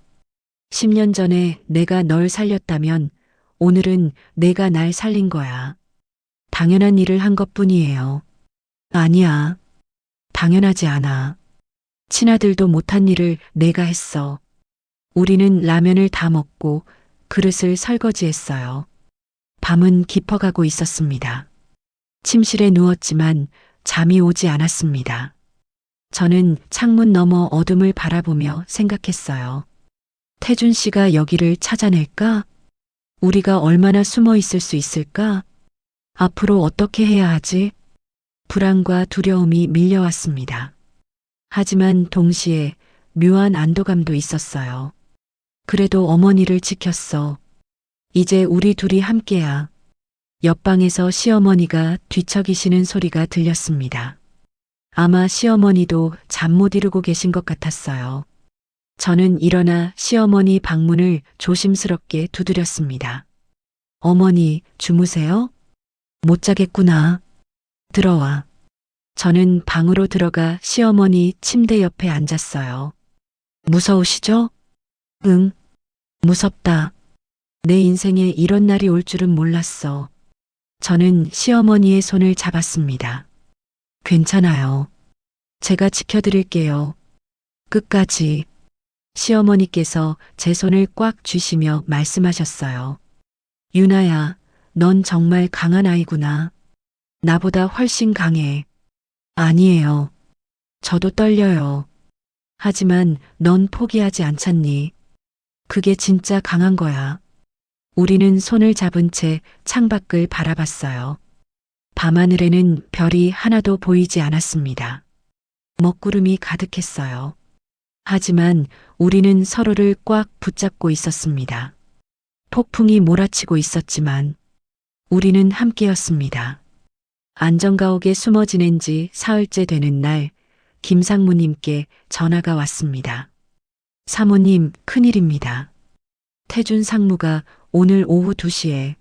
10년 전에 내가 널 살렸다면 오늘은 내가 날 살린 거야. 당연한 일을 한 것뿐이에요. 아니야. 당연하지 않아. 친아들도 못한 일을 내가 했어. 우리는 라면을 다 먹고 그릇을 설거지했어요. 밤은 깊어가고 있었습니다. 침실에 누웠지만 잠이 오지 않았습니다. 저는 창문 너머 어둠을 바라보며 생각했어요. 태준 씨가 여기를 찾아낼까? 우리가 얼마나 숨어 있을 수 있을까? 앞으로 어떻게 해야 하지? 불안과 두려움이 밀려왔습니다. 하지만 동시에 묘한 안도감도 있었어요. 그래도 어머니를 지켰어. 이제 우리 둘이 함께야. 옆방에서 시어머니가 뒤척이시는 소리가 들렸습니다. 아마 시어머니도 잠 못 이루고 계신 것 같았어요. 저는 일어나 시어머니 방문을 조심스럽게 두드렸습니다. 어머니, 주무세요? 못 자겠구나. 들어와. 저는 방으로 들어가 시어머니 침대 옆에 앉았어요. 무서우시죠? 응. 무섭다. 내 인생에 이런 날이 올 줄은 몰랐어. 저는 시어머니의 손을 잡았습니다. 괜찮아요. 제가 지켜드릴게요. 끝까지. 시어머니께서 제 손을 꽉 쥐시며 말씀하셨어요. 유나야, 넌 정말 강한 아이구나. 나보다 훨씬 강해. 아니에요. 저도 떨려요. 하지만 넌 포기하지 않잖니. 그게 진짜 강한 거야. 우리는 손을 잡은 채 창밖을 바라봤어요. 밤하늘에는 별이 하나도 보이지 않았습니다. 먹구름이 가득했어요. 하지만 우리는 서로를 꽉 붙잡고 있었습니다. 폭풍이 몰아치고 있었지만 우리는 함께였습니다. 안전가옥에 숨어 지낸 지 사흘째 되는 날, 김상무님께 전화가 왔습니다. 사모님, 큰일입니다. 태준 상무가 오늘 오후 2시에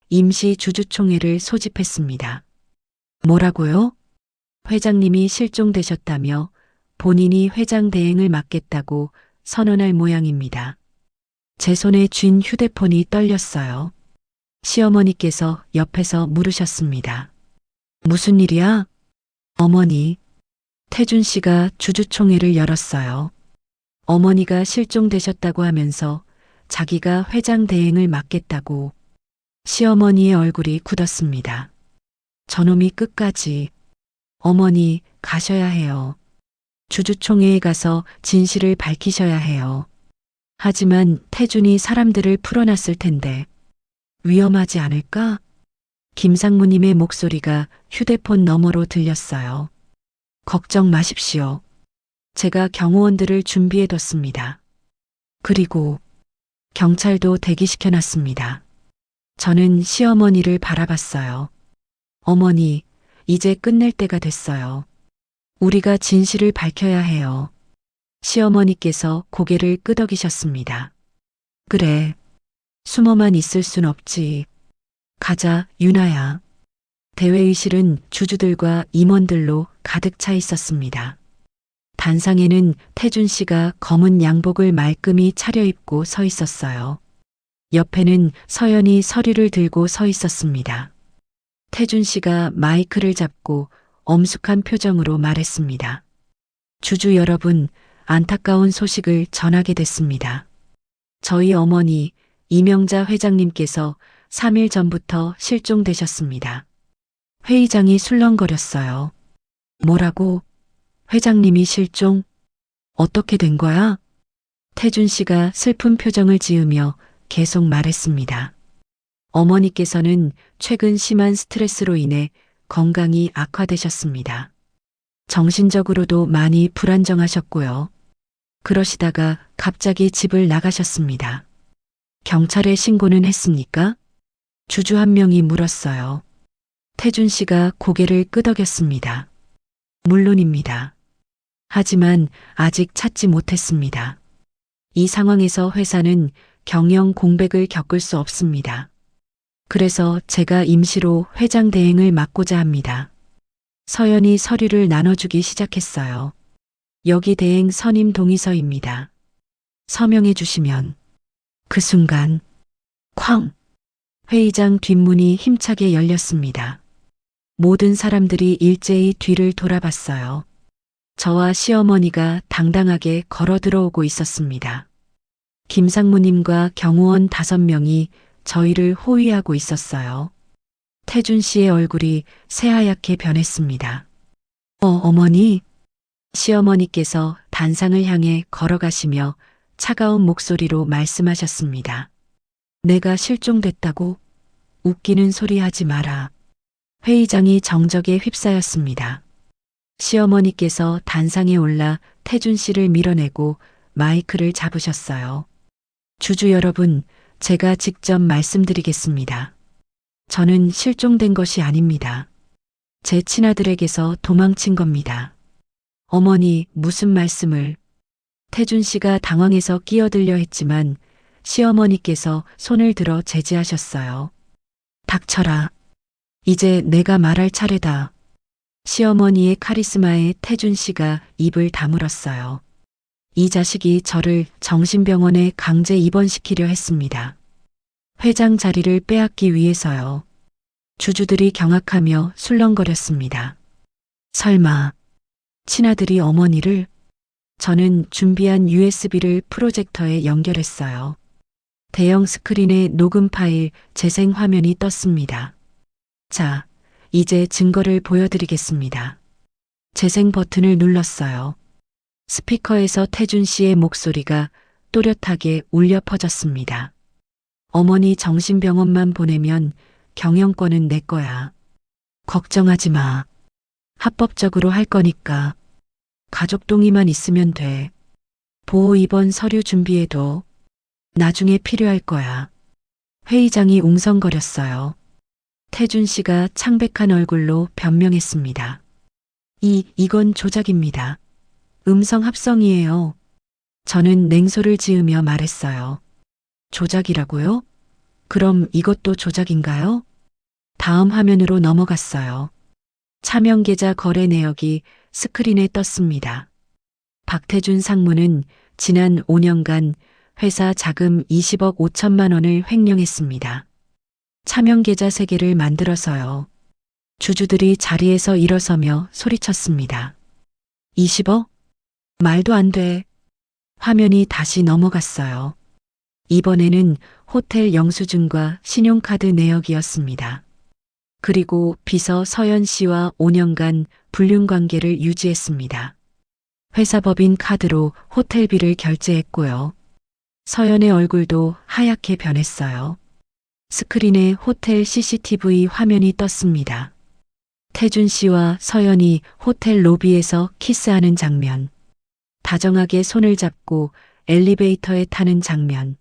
임시 주주총회를 소집했습니다. 뭐라고요? 회장님이 실종되셨다며 본인이 회장 대행을 맡겠다고 선언할 모양입니다. 제 손에 쥔 휴대폰이 떨렸어요. 시어머니께서 옆에서 물으셨습니다. 무슨 일이야? 어머니, 태준 씨가 주주총회를 열었어요. 어머니가 실종되셨다고 하면서 자기가 회장 대행을 맡겠다고. 시어머니의 얼굴이 굳었습니다. 저놈이 끝까지. 어머니, 가셔야 해요. 주주총회에 가서 진실을 밝히셔야 해요. 하지만 태준이 사람들을 풀어놨을 텐데 위험하지 않을까? 김상무님의 목소리가 휴대폰 너머로 들렸어요. 걱정 마십시오. 제가 경호원들을 준비해뒀습니다. 그리고 경찰도 대기시켜놨습니다. 저는 시어머니를 바라봤어요. 어머니, 이제 끝낼 때가 됐어요. 우리가 진실을 밝혀야 해요. 시어머니께서 고개를 끄덕이셨습니다. 그래. 숨어만 있을 순 없지. 가자, 유나야. 대회의실은 주주들과 임원들로 가득 차 있었습니다. 단상에는 태준 씨가 검은 양복을 말끔히 차려입고 서 있었어요. 옆에는 서연이 서류를 들고 서 있었습니다. 태준 씨가 마이크를 잡고 엄숙한 표정으로 말했습니다. 주주 여러분, 안타까운 소식을 전하게 됐습니다. 저희 어머니 이명자 회장님께서 3일 전부터 실종되셨습니다. 회의장이 술렁거렸어요. 뭐라고? 회장님이 실종? 어떻게 된 거야? 태준 씨가 슬픈 표정을 지으며 계속 말했습니다. 어머니께서는 최근 심한 스트레스로 인해 건강이 악화되셨습니다. 정신적으로도 많이 불안정하셨고요. 그러시다가 갑자기 집을 나가셨습니다. 경찰에 신고는 했습니까? 주주 한 명이 물었어요. 태준 씨가 고개를 끄덕였습니다. 물론입니다. 하지만 아직 찾지 못했습니다. 이 상황에서 회사는 경영 공백을 겪을 수 없습니다. 그래서 제가 임시로 회장 대행을 맡고자 합니다. 서연이 서류를 나눠주기 시작했어요. 여기 대행 선임 동의서입니다. 서명해 주시면. 그 순간 쾅! 회의장 뒷문이 힘차게 열렸습니다. 모든 사람들이 일제히 뒤를 돌아봤어요. 저와 시어머니가 당당하게 걸어 들어오고 있었습니다. 김상무님과 경호원 5명이 저희를 호위하고 있었어요. 태준 씨의 얼굴이 새하얗게 변했습니다. 어머니? 시어머니께서 단상을 향해 걸어가시며 차가운 목소리로 말씀하셨습니다. 내가 실종됐다고? 웃기는 소리 하지 마라. 회의장이 정적에 휩싸였습니다. 시어머니께서 단상에 올라 태준 씨를 밀어내고 마이크를 잡으셨어요. 주주 여러분, 제가 직접 말씀드리겠습니다. 저는 실종된 것이 아닙니다. 제 친아들에게서 도망친 겁니다. 어머니, 무슨 말씀을? 태준 씨가 당황해서 끼어들려 했지만 시어머니께서 손을 들어 제지하셨어요. 닥쳐라. 이제 내가 말할 차례다. 시어머니의 카리스마에 태준 씨가 입을 다물었어요. 이 자식이 저를 정신병원에 강제 입원시키려 했습니다. 회장 자리를 빼앗기 위해서요. 주주들이 경악하며 술렁거렸습니다. 설마 친아들이 어머니를? 저는 준비한 USB를 프로젝터에 연결했어요. 대형 스크린에 녹음 파일 재생 화면이 떴습니다. 자, 이제 증거를 보여드리겠습니다. 재생 버튼을 눌렀어요. 스피커에서 태준 씨의 목소리가 또렷하게 울려 퍼졌습니다. 어머니 정신병원만 보내면 경영권은 내 거야. 걱정하지 마. 합법적으로 할 거니까. 가족 동의만 있으면 돼. 보호 입원 서류 준비해도 나중에 필요할 거야. 회의장이 웅성거렸어요. 태준 씨가 창백한 얼굴로 변명했습니다. 이건 조작입니다. 음성 합성이에요. 저는 냉소를 지으며 말했어요. 조작이라고요? 그럼 이것도 조작인가요? 다음 화면으로 넘어갔어요. 차명 계좌 거래 내역이 스크린에 떴습니다. 박태준 상무는 지난 5년간 회사 자금 20억 5천만 원을 횡령했습니다. 차명 계좌 3개를 만들어서요. 주주들이 자리에서 일어서며 소리쳤습니다. 20억? 말도 안 돼. 화면이 다시 넘어갔어요. 이번에는 호텔 영수증과 신용카드 내역이었습니다. 그리고 비서 서연 씨와 5년간 불륜 관계를 유지했습니다. 회사 법인 카드로 호텔비를 결제했고요. 서연의 얼굴도 하얗게 변했어요. 스크린에 호텔 CCTV 화면이 떴습니다. 태준 씨와 서연이 호텔 로비에서 키스하는 장면. 다정하게 손을 잡고 엘리베이터에 타는 장면.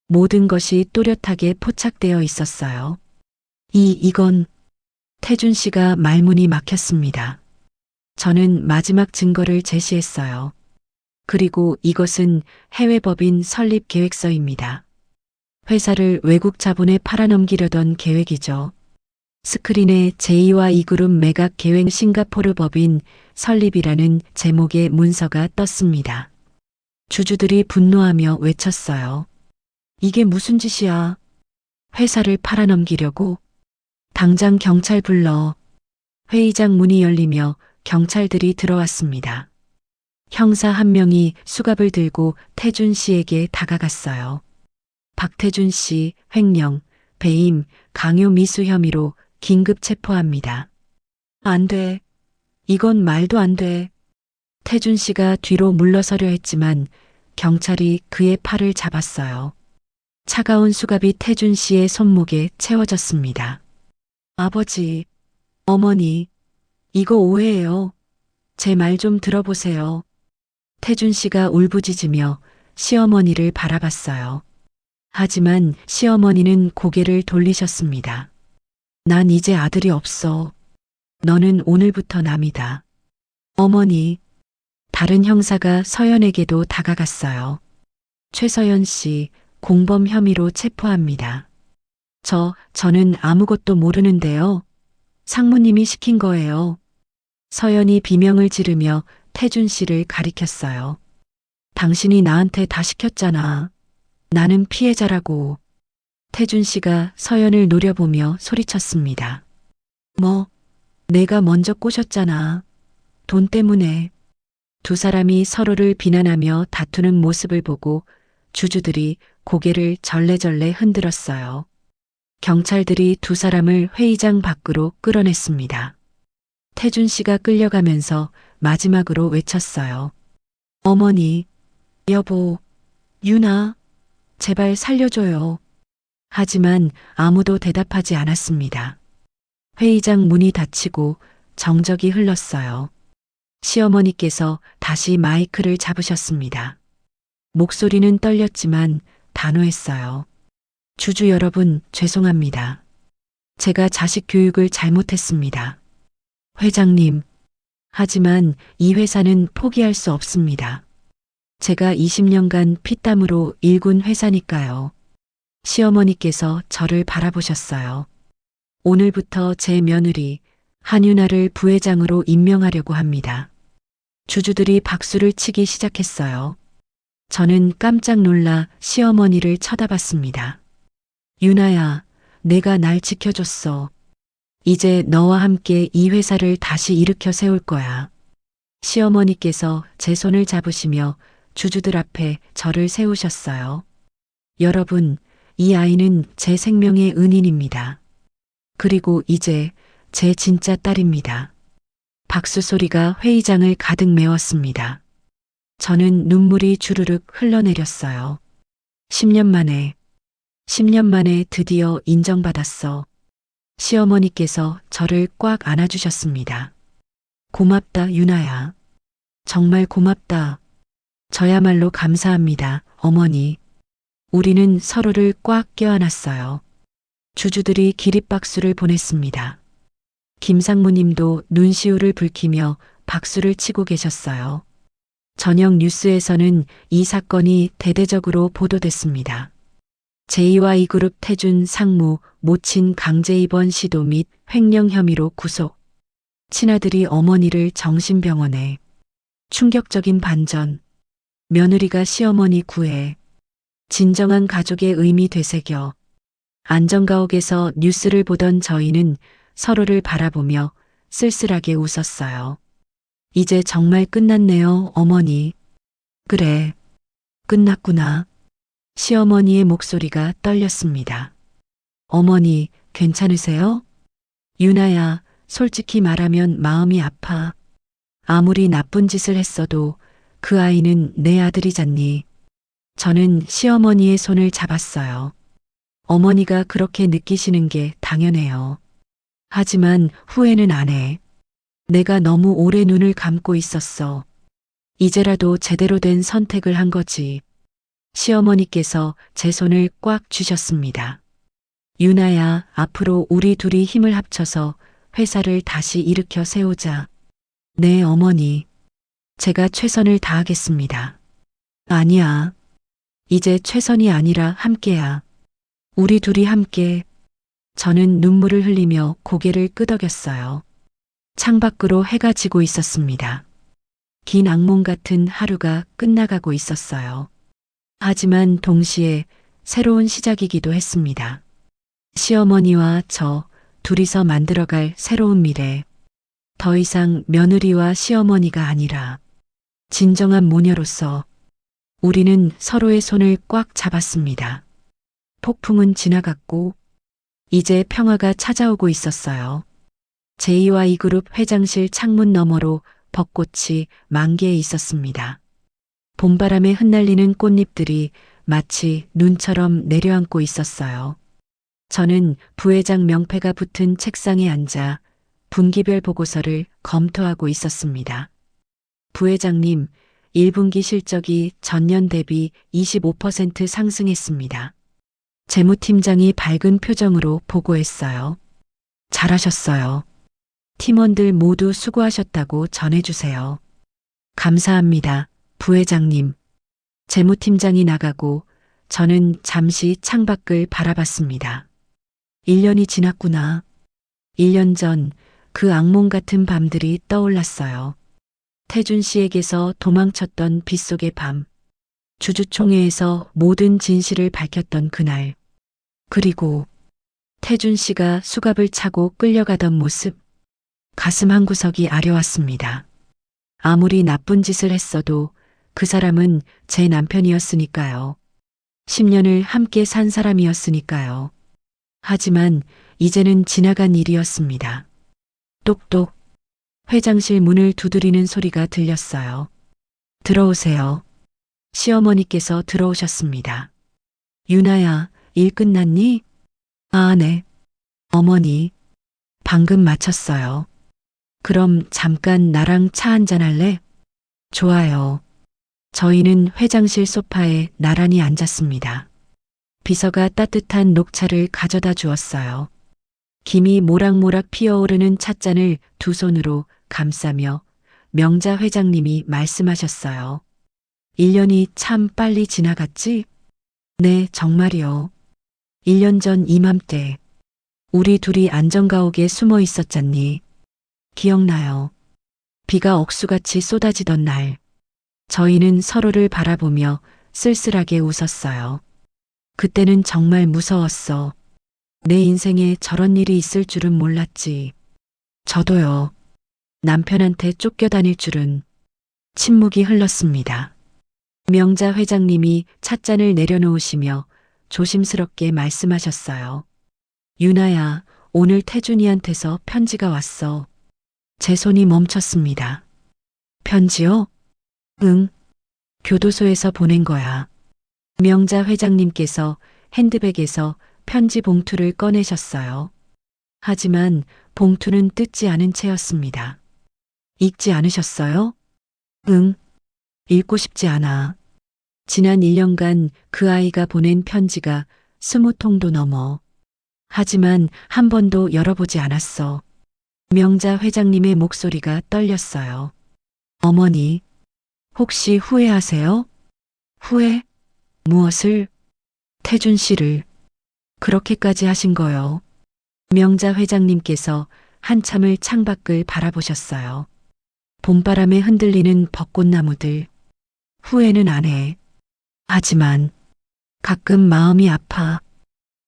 모든 것이 또렷하게 포착되어 있었어요. 이건 태준 씨가 말문이 막혔습니다. 저는 마지막 증거를 제시했어요. 그리고 이것은 해외 법인 설립 계획서입니다. 회사를 외국 자본에 팔아넘기려던 계획이죠. 스크린에 제2와 2그룹 매각 계획 싱가포르 법인 설립이라는 제목의 문서가 떴습니다. 주주들이 분노하며 외쳤어요. 이게 무슨 짓이야? 회사를 팔아넘기려고? 당장 경찰 불러. 회의장 문이 열리며 경찰들이 들어왔습니다. 형사 한 명이 수갑을 들고 태준 씨에게 다가갔어요. 박태준 씨, 횡령, 배임, 강요 미수 혐의로 긴급 체포합니다. 안 돼. 이건 말도 안 돼. 태준 씨가 뒤로 물러서려 했지만 경찰이 그의 팔을 잡았어요. 차가운 수갑이 태준 씨의 손목에 채워졌습니다. 아버지, 어머니, 이거 오해예요. 제 말 좀 들어보세요. 태준 씨가 울부짖으며 시어머니를 바라봤어요. 하지만 시어머니는 고개를 돌리셨습니다. 난 이제 아들이 없어. 너는 오늘부터 남이다. 어머니, 다른 형사가 서연에게도 다가갔어요. 최서연 씨, 공범 혐의로 체포합니다. 저는 아무것도 모르는데요. 상무님이 시킨 거예요. 서연이 비명을 지르며 태준 씨를 가리켰어요. 당신이 나한테 다 시켰잖아. 나는 피해자라고. 태준 씨가 서연을 노려보며 소리쳤습니다. 내가 먼저 꼬셨잖아. 돈 때문에. 두 사람이 서로를 비난하며 다투는 모습을 보고 주주들이 고개를 절레절레 흔들었어요. 경찰들이 두 사람을 회의장 밖으로 끌어냈습니다. 태준 씨가 끌려가면서 마지막으로 외쳤어요. 어머니, 여보, 유나, 제발 살려줘요. 하지만 아무도 대답하지 않았습니다. 회의장 문이 닫히고 정적이 흘렀어요. 시어머니께서 다시 마이크를 잡으셨습니다. 목소리는 떨렸지만 단호했어요. 주주 여러분, 죄송합니다. 제가 자식 교육을 잘못했습니다. 회장님, 하지만 이 회사는 포기할 수 없습니다. 제가 20년간 피땀으로 일군 회사니까요. 시어머니께서 저를 바라보셨어요. 오늘부터 제 며느리 한유나를 부회장으로 임명하려고 합니다. 주주들이 박수를 치기 시작했어요. 저는 깜짝 놀라 시어머니를 쳐다봤습니다. 유나야, 내가 날 지켜줬어. 이제 너와 함께 이 회사를 다시 일으켜 세울 거야. 시어머니께서 제 손을 잡으시며 주주들 앞에 저를 세우셨어요. 여러분, 이 아이는 제 생명의 은인입니다. 그리고 이제 제 진짜 딸입니다. 박수 소리가 회의장을 가득 메웠습니다. 저는 눈물이 주르륵 흘러내렸어요. 10년 만에 드디어 인정받았어. 시어머니께서 저를 꽉 안아주셨습니다. 고맙다, 유나야. 정말 고맙다. 저야말로 감사합니다, 어머니. 우리는 서로를 꽉 껴안았어요. 주주들이 기립박수를 보냈습니다. 김상무님도 눈시울을 붉히며 박수를 치고 계셨어요. 저녁 뉴스에서는 이 사건이 대대적으로 보도됐습니다. 제2와 2그룹 태준 상무 모친 강제 입원 시도 및 횡령 혐의로 구속. 친아들이 어머니를 정신병원에. 충격적인 반전. 며느리가 시어머니 구해. 진정한 가족의 의미 되새겨. 안전가옥에서 뉴스를 보던 저희는 서로를 바라보며 쓸쓸하게 웃었어요. 이제 정말 끝났네요, 어머니. 그래, 끝났구나. 시어머니의 목소리가 떨렸습니다. 어머니, 괜찮으세요? 유나야, 솔직히 말하면 마음이 아파. 아무리 나쁜 짓을 했어도 그 아이는 내 아들이잖니. 저는 시어머니의 손을 잡았어요. 어머니가 그렇게 느끼시는 게 당연해요. 하지만 후회는 안 해. 내가 너무 오래 눈을 감고 있었어. 이제라도 제대로 된 선택을 한 거지. 시어머니께서 제 손을 꽉 쥐셨습니다. 유나야, 앞으로 우리 둘이 힘을 합쳐서 회사를 다시 일으켜 세우자. 네, 어머니. 제가 최선을 다하겠습니다. 아니야. 이제 최선이 아니라 함께야. 우리 둘이 함께. 저는 눈물을 흘리며 고개를 끄덕였어요. 창밖으로 해가 지고 있었습니다. 긴 악몽 같은 하루가 끝나가고 있었어요. 하지만 동시에 새로운 시작이기도 했습니다. 시어머니와 저 둘이서 만들어갈 새로운 미래. 더 이상 며느리와 시어머니가 아니라 진정한 모녀로서 우리는 서로의 손을 꽉 잡았습니다. 폭풍은 지나갔고 이제 평화가 찾아오고 있었어요. 제2와 2그룹 회장실 창문 너머로 벚꽃이 만개해 있었습니다. 봄바람에 흩날리는 꽃잎들이 마치 눈처럼 내려앉고 있었어요. 저는 부회장 명패가 붙은 책상에 앉아 분기별 보고서를 검토하고 있었습니다. 부회장님, 1분기 실적이 전년 대비 25% 상승했습니다. 재무팀장이 밝은 표정으로 보고했어요. 잘하셨어요. 팀원들 모두 수고하셨다고 전해주세요. 감사합니다, 부회장님. 재무팀장이 나가고 저는 잠시 창밖을 바라봤습니다. 1년이 지났구나. 1년 전 그 악몽 같은 밤들이 떠올랐어요. 태준 씨에게서 도망쳤던 빗속의 밤. 주주총회에서 모든 진실을 밝혔던 그날. 그리고 태준 씨가 수갑을 차고 끌려가던 모습. 가슴 한구석이 아려왔습니다. 아무리 나쁜 짓을 했어도 그 사람은 제 남편이었으니까요. 10년을 함께 산 사람이었으니까요. 하지만 이제는 지나간 일이었습니다. 똑똑. 회장실 문을 두드리는 소리가 들렸어요. 들어오세요. 시어머니께서 들어오셨습니다. 유나야, 일 끝났니? 아, 네. 어머니, 방금 마쳤어요. 그럼 잠깐 나랑 차 한잔 할래? 좋아요. 저희는 회장실 소파에 나란히 앉았습니다. 비서가 따뜻한 녹차를 가져다 주었어요. 김이 모락모락 피어오르는 찻잔을 두 손으로 감싸며 명자 회장님이 말씀하셨어요. 1년이 참 빨리 지나갔지? 네, 정말이요. 1년 전 이맘때 우리 둘이 안전가옥에 숨어 있었잖니. 기억나요. 비가 억수같이 쏟아지던 날. 저희는 서로를 바라보며 쓸쓸하게 웃었어요. 그때는 정말 무서웠어. 내 인생에 저런 일이 있을 줄은 몰랐지. 저도요. 남편한테 쫓겨다닐 줄은. 침묵이 흘렀습니다. 명자 회장님이 찻잔을 내려놓으시며 조심스럽게 말씀하셨어요. 유나야, 오늘 태준이한테서 편지가 왔어. 제 손이 멈췄습니다. 편지요? 응. 교도소에서 보낸 거야. 명자 회장님께서 핸드백에서 편지 봉투를 꺼내셨어요. 하지만 봉투는 뜯지 않은 채였습니다. 읽지 않으셨어요? 응. 읽고 싶지 않아. 지난 1년간 그 아이가 보낸 편지가 20통도 넘어. 하지만 한 번도 열어보지 않았어. 명자 회장님의 목소리가 떨렸어요. 어머니, 혹시 후회하세요? 후회? 무엇을? 태준 씨를. 그렇게까지 하신 거요. 명자 회장님께서 한참을 창밖을 바라보셨어요. 봄바람에 흔들리는 벚꽃나무들. 후회는 안 해. 하지만 가끔 마음이 아파.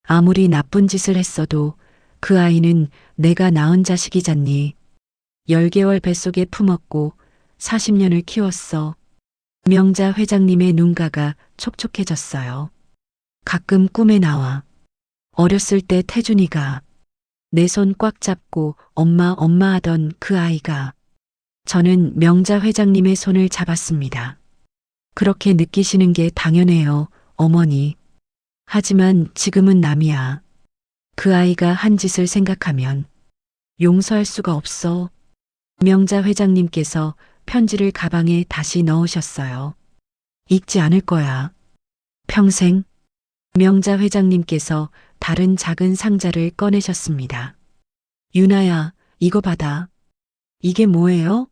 아무리 나쁜 짓을 했어도 그 아이는 내가 낳은 자식이잖니. 10개월 뱃속에 품었고 40년을 키웠어. 명자 회장님의 눈가가 촉촉해졌어요. 가끔 꿈에 나와. 어렸을 때 태준이가 내 손 꽉 잡고 엄마 엄마 하던 그 아이가. 저는 명자 회장님의 손을 잡았습니다. 그렇게 느끼시는 게 당연해요, 어머니. 하지만 지금은 남이야. 그 아이가 한 짓을 생각하면 용서할 수가 없어. 명자 회장님께서 편지를 가방에 다시 넣으셨어요. 읽지 않을 거야. 평생. 명자 회장님께서 다른 작은 상자를 꺼내셨습니다. 유나야, 이거 받아. 이게 뭐예요?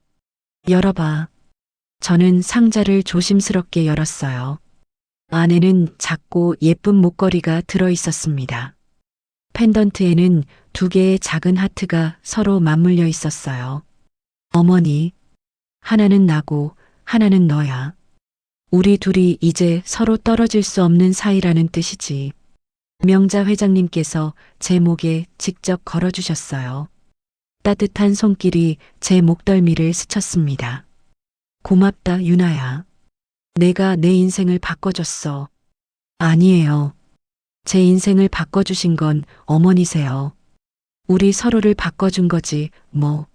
열어봐. 저는 상자를 조심스럽게 열었어요. 안에는 작고 예쁜 목걸이가 들어 있었습니다. 펜던트에는 2개의 작은 하트가 서로 맞물려 있었어요. 어머니, 하나는 나고 하나는 너야. 우리 둘이 이제 서로 떨어질 수 없는 사이라는 뜻이지. 명자 회장님께서 제 목에 직접 걸어주셨어요. 따뜻한 손길이 제 목덜미를 스쳤습니다. 고맙다, 유나야. 내가 내 인생을 바꿔줬어. 아니에요. 제 인생을 바꿔주신 건 어머니세요. 우리 서로를 바꿔준 거지, 뭐.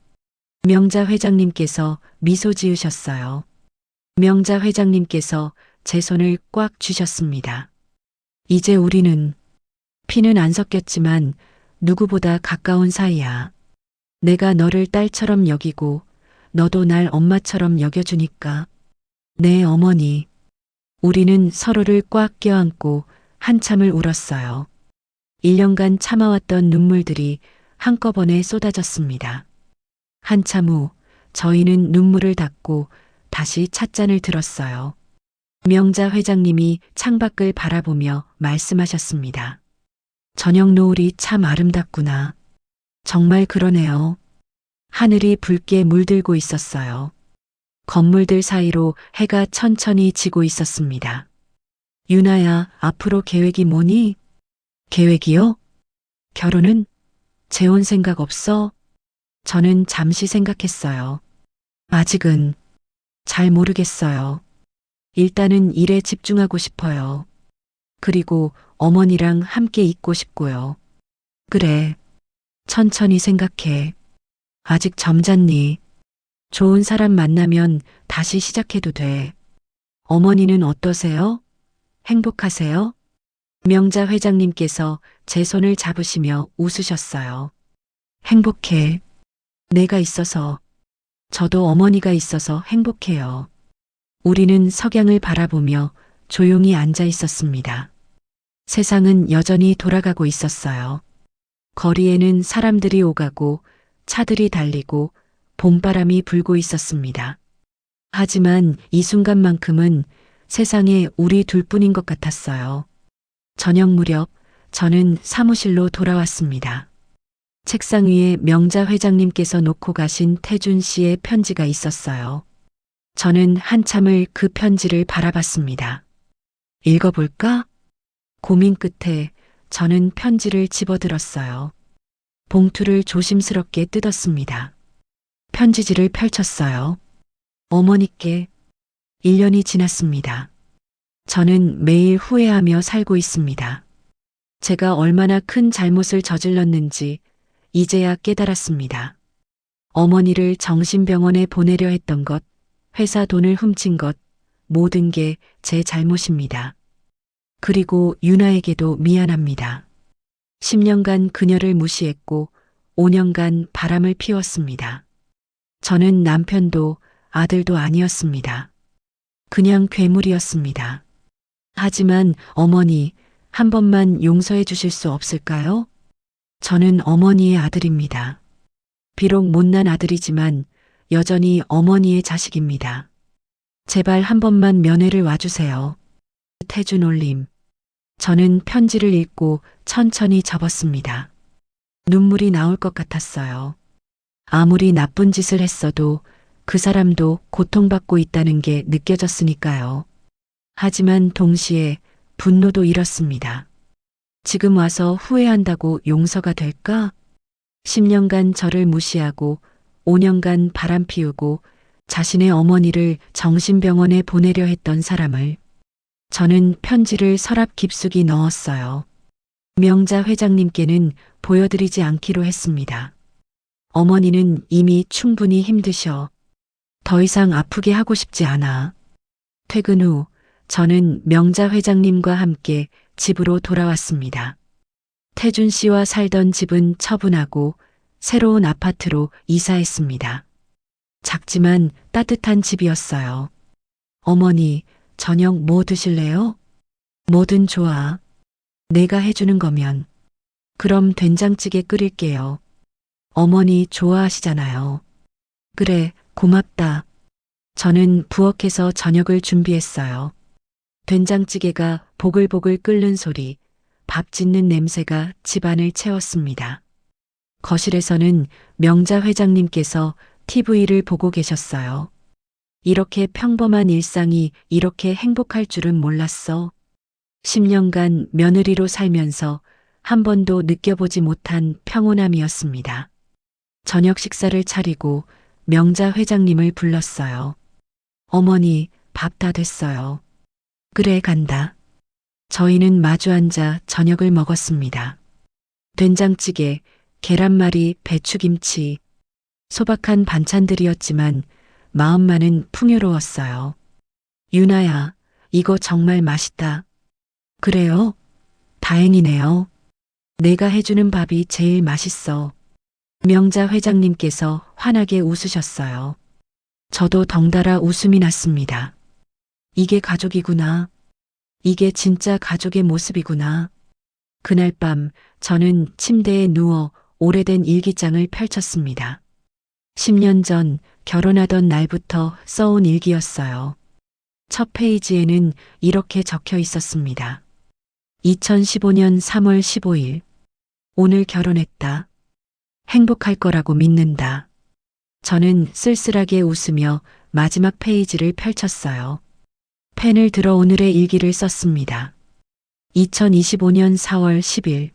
명자 회장님께서 미소 지으셨어요. 명자 회장님께서 제 손을 꽉 쥐셨습니다. 이제 우리는 피는 안 섞였지만 누구보다 가까운 사이야. 내가 너를 딸처럼 여기고 너도 날 엄마처럼 여겨주니까. 네, 어머니. 우리는 서로를 꽉 껴안고 한참을 울었어요. 1년간 참아왔던 눈물들이 한꺼번에 쏟아졌습니다. 한참 후 저희는 눈물을 닦고 다시 찻잔을 들었어요. 명자 회장님이 창밖을 바라보며 말씀하셨습니다. 저녁 노을이 참 아름답구나. 정말 그러네요. 하늘이 붉게 물들고 있었어요. 건물들 사이로 해가 천천히 지고 있었습니다. 유나야, 앞으로 계획이 뭐니? 계획이요? 결혼은? 재혼 생각 없어? 저는 잠시 생각했어요. 아직은 잘 모르겠어요. 일단은 일에 집중하고 싶어요. 그리고 어머니랑 함께 있고 싶고요. 그래. 천천히 생각해. 아직 점잖니? 좋은 사람 만나면 다시 시작해도 돼. 어머니는 어떠세요? 행복하세요? 명자 회장님께서 제 손을 잡으시며 웃으셨어요. 행복해. 내가 있어서, 저도 어머니가 있어서 행복해요. 우리는 석양을 바라보며 조용히 앉아 있었습니다. 세상은 여전히 돌아가고 있었어요. 거리에는 사람들이 오가고 차들이 달리고 봄바람이 불고 있었습니다. 하지만 이 순간만큼은 세상에 우리 둘뿐인 것 같았어요. 저녁 무렵 저는 사무실로 돌아왔습니다. 책상 위에 명자 회장님께서 놓고 가신 태준 씨의 편지가 있었어요. 저는 한참을 그 편지를 바라봤습니다. 읽어볼까? 고민 끝에 저는 편지를 집어들었어요. 봉투를 조심스럽게 뜯었습니다. 편지지를 펼쳤어요. 어머니께 1년이 지났습니다. 저는 매일 후회하며 살고 있습니다. 제가 얼마나 큰 잘못을 저질렀는지 이제야 깨달았습니다. 어머니를 정신병원에 보내려 했던 것, 회사 돈을 훔친 것, 모든 게 제 잘못입니다. 그리고 유나에게도 미안합니다. 10년간 그녀를 무시했고 5년간 바람을 피웠습니다. 저는 남편도 아들도 아니었습니다. 그냥 괴물이었습니다. 하지만 어머니, 한 번만 용서해 주실 수 없을까요? 저는 어머니의 아들입니다. 비록 못난 아들이지만 여전히 어머니의 자식입니다. 제발 한 번만 면회를 와주세요. 태준 올림. 저는 편지를 읽고 천천히 접었습니다. 눈물이 나올 것 같았어요. 아무리 나쁜 짓을 했어도 그 사람도 고통받고 있다는 게 느껴졌으니까요. 하지만 동시에 분노도 일었습니다. 지금 와서 후회한다고 용서가 될까? 10년간 저를 무시하고 5년간 바람 피우고 자신의 어머니를 정신병원에 보내려 했던 사람을 저는 편지를 서랍 깊숙이 넣었어요. 명자 회장님께는 보여드리지 않기로 했습니다. 어머니는 이미 충분히 힘드셔. 더 이상 아프게 하고 싶지 않아. 퇴근 후 저는 명자 회장님과 함께 집으로 돌아왔습니다. 태준 씨와 살던 집은 처분하고 새로운 아파트로 이사했습니다. 작지만 따뜻한 집이었어요. 어머니, 저녁 뭐 드실래요? 뭐든 좋아. 내가 해주는 거면. 그럼 된장찌개 끓일게요. 어머니 좋아하시잖아요. 그래, 고맙다. 저는 부엌에서 저녁을 준비했어요. 된장찌개가 보글보글 끓는 소리, 밥 짓는 냄새가 집안을 채웠습니다. 거실에서는 명자 회장님께서 TV를 보고 계셨어요. 이렇게 평범한 일상이 이렇게 행복할 줄은 몰랐어. 10년간 며느리로 살면서 한 번도 느껴보지 못한 평온함이었습니다. 저녁 식사를 차리고 명자 회장님을 불렀어요. 어머니, 밥 다 됐어요. 그래, 간다. 저희는 마주 앉아 저녁을 먹었습니다. 된장찌개, 계란말이, 배추김치, 소박한 반찬들이었지만 마음만은 풍요로웠어요. 유나야, 이거 정말 맛있다. 그래요? 다행이네요. 내가 해주는 밥이 제일 맛있어. 명자 회장님께서 환하게 웃으셨어요. 저도 덩달아 웃음이 났습니다. 이게 가족이구나. 이게 진짜 가족의 모습이구나. 그날 밤 저는 침대에 누워 오래된 일기장을 펼쳤습니다. 10년 전 결혼하던 날부터 써온 일기였어요. 첫 페이지에는 이렇게 적혀 있었습니다. 2015년 3월 15일. 오늘 결혼했다. 행복할 거라고 믿는다. 저는 쓸쓸하게 웃으며 마지막 페이지를 펼쳤어요. 펜을 들어 오늘의 일기를 썼습니다. 2025년 4월 10일.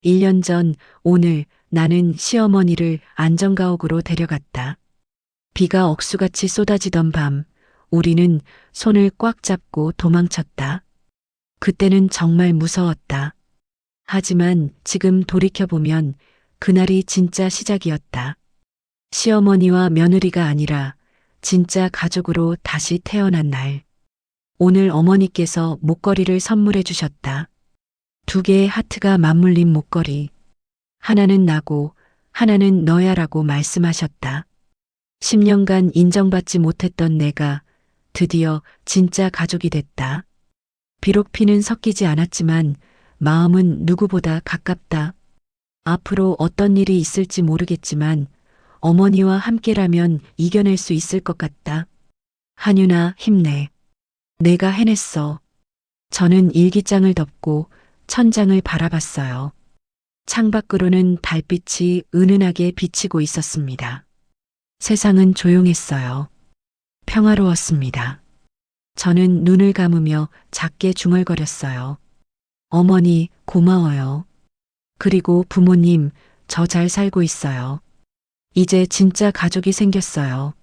1년 전 오늘 나는 시어머니를 안전가옥으로 데려갔다. 비가 억수같이 쏟아지던 밤, 우리는 손을 꽉 잡고 도망쳤다. 그때는 정말 무서웠다. 하지만 지금 돌이켜보면 그날이 진짜 시작이었다. 시어머니와 며느리가 아니라 진짜 가족으로 다시 태어난 날. 오늘 어머니께서 목걸이를 선물해 주셨다. 2개의 하트가 맞물린 목걸이. 하나는 나고 하나는 너야라고 말씀하셨다. 10년간 인정받지 못했던 내가 드디어 진짜 가족이 됐다. 비록 피는 섞이지 않았지만 마음은 누구보다 가깝다. 앞으로 어떤 일이 있을지 모르겠지만 어머니와 함께라면 이겨낼 수 있을 것 같다. 한유나, 힘내. 내가 해냈어. 저는 일기장을 덮고 천장을 바라봤어요. 창밖으로는 달빛이 은은하게 비치고 있었습니다. 세상은 조용했어요. 평화로웠습니다. 저는 눈을 감으며 작게 중얼거렸어요. 어머니, 고마워요. 그리고 부모님, 저 잘 살고 있어요. 이제 진짜 가족이 생겼어요.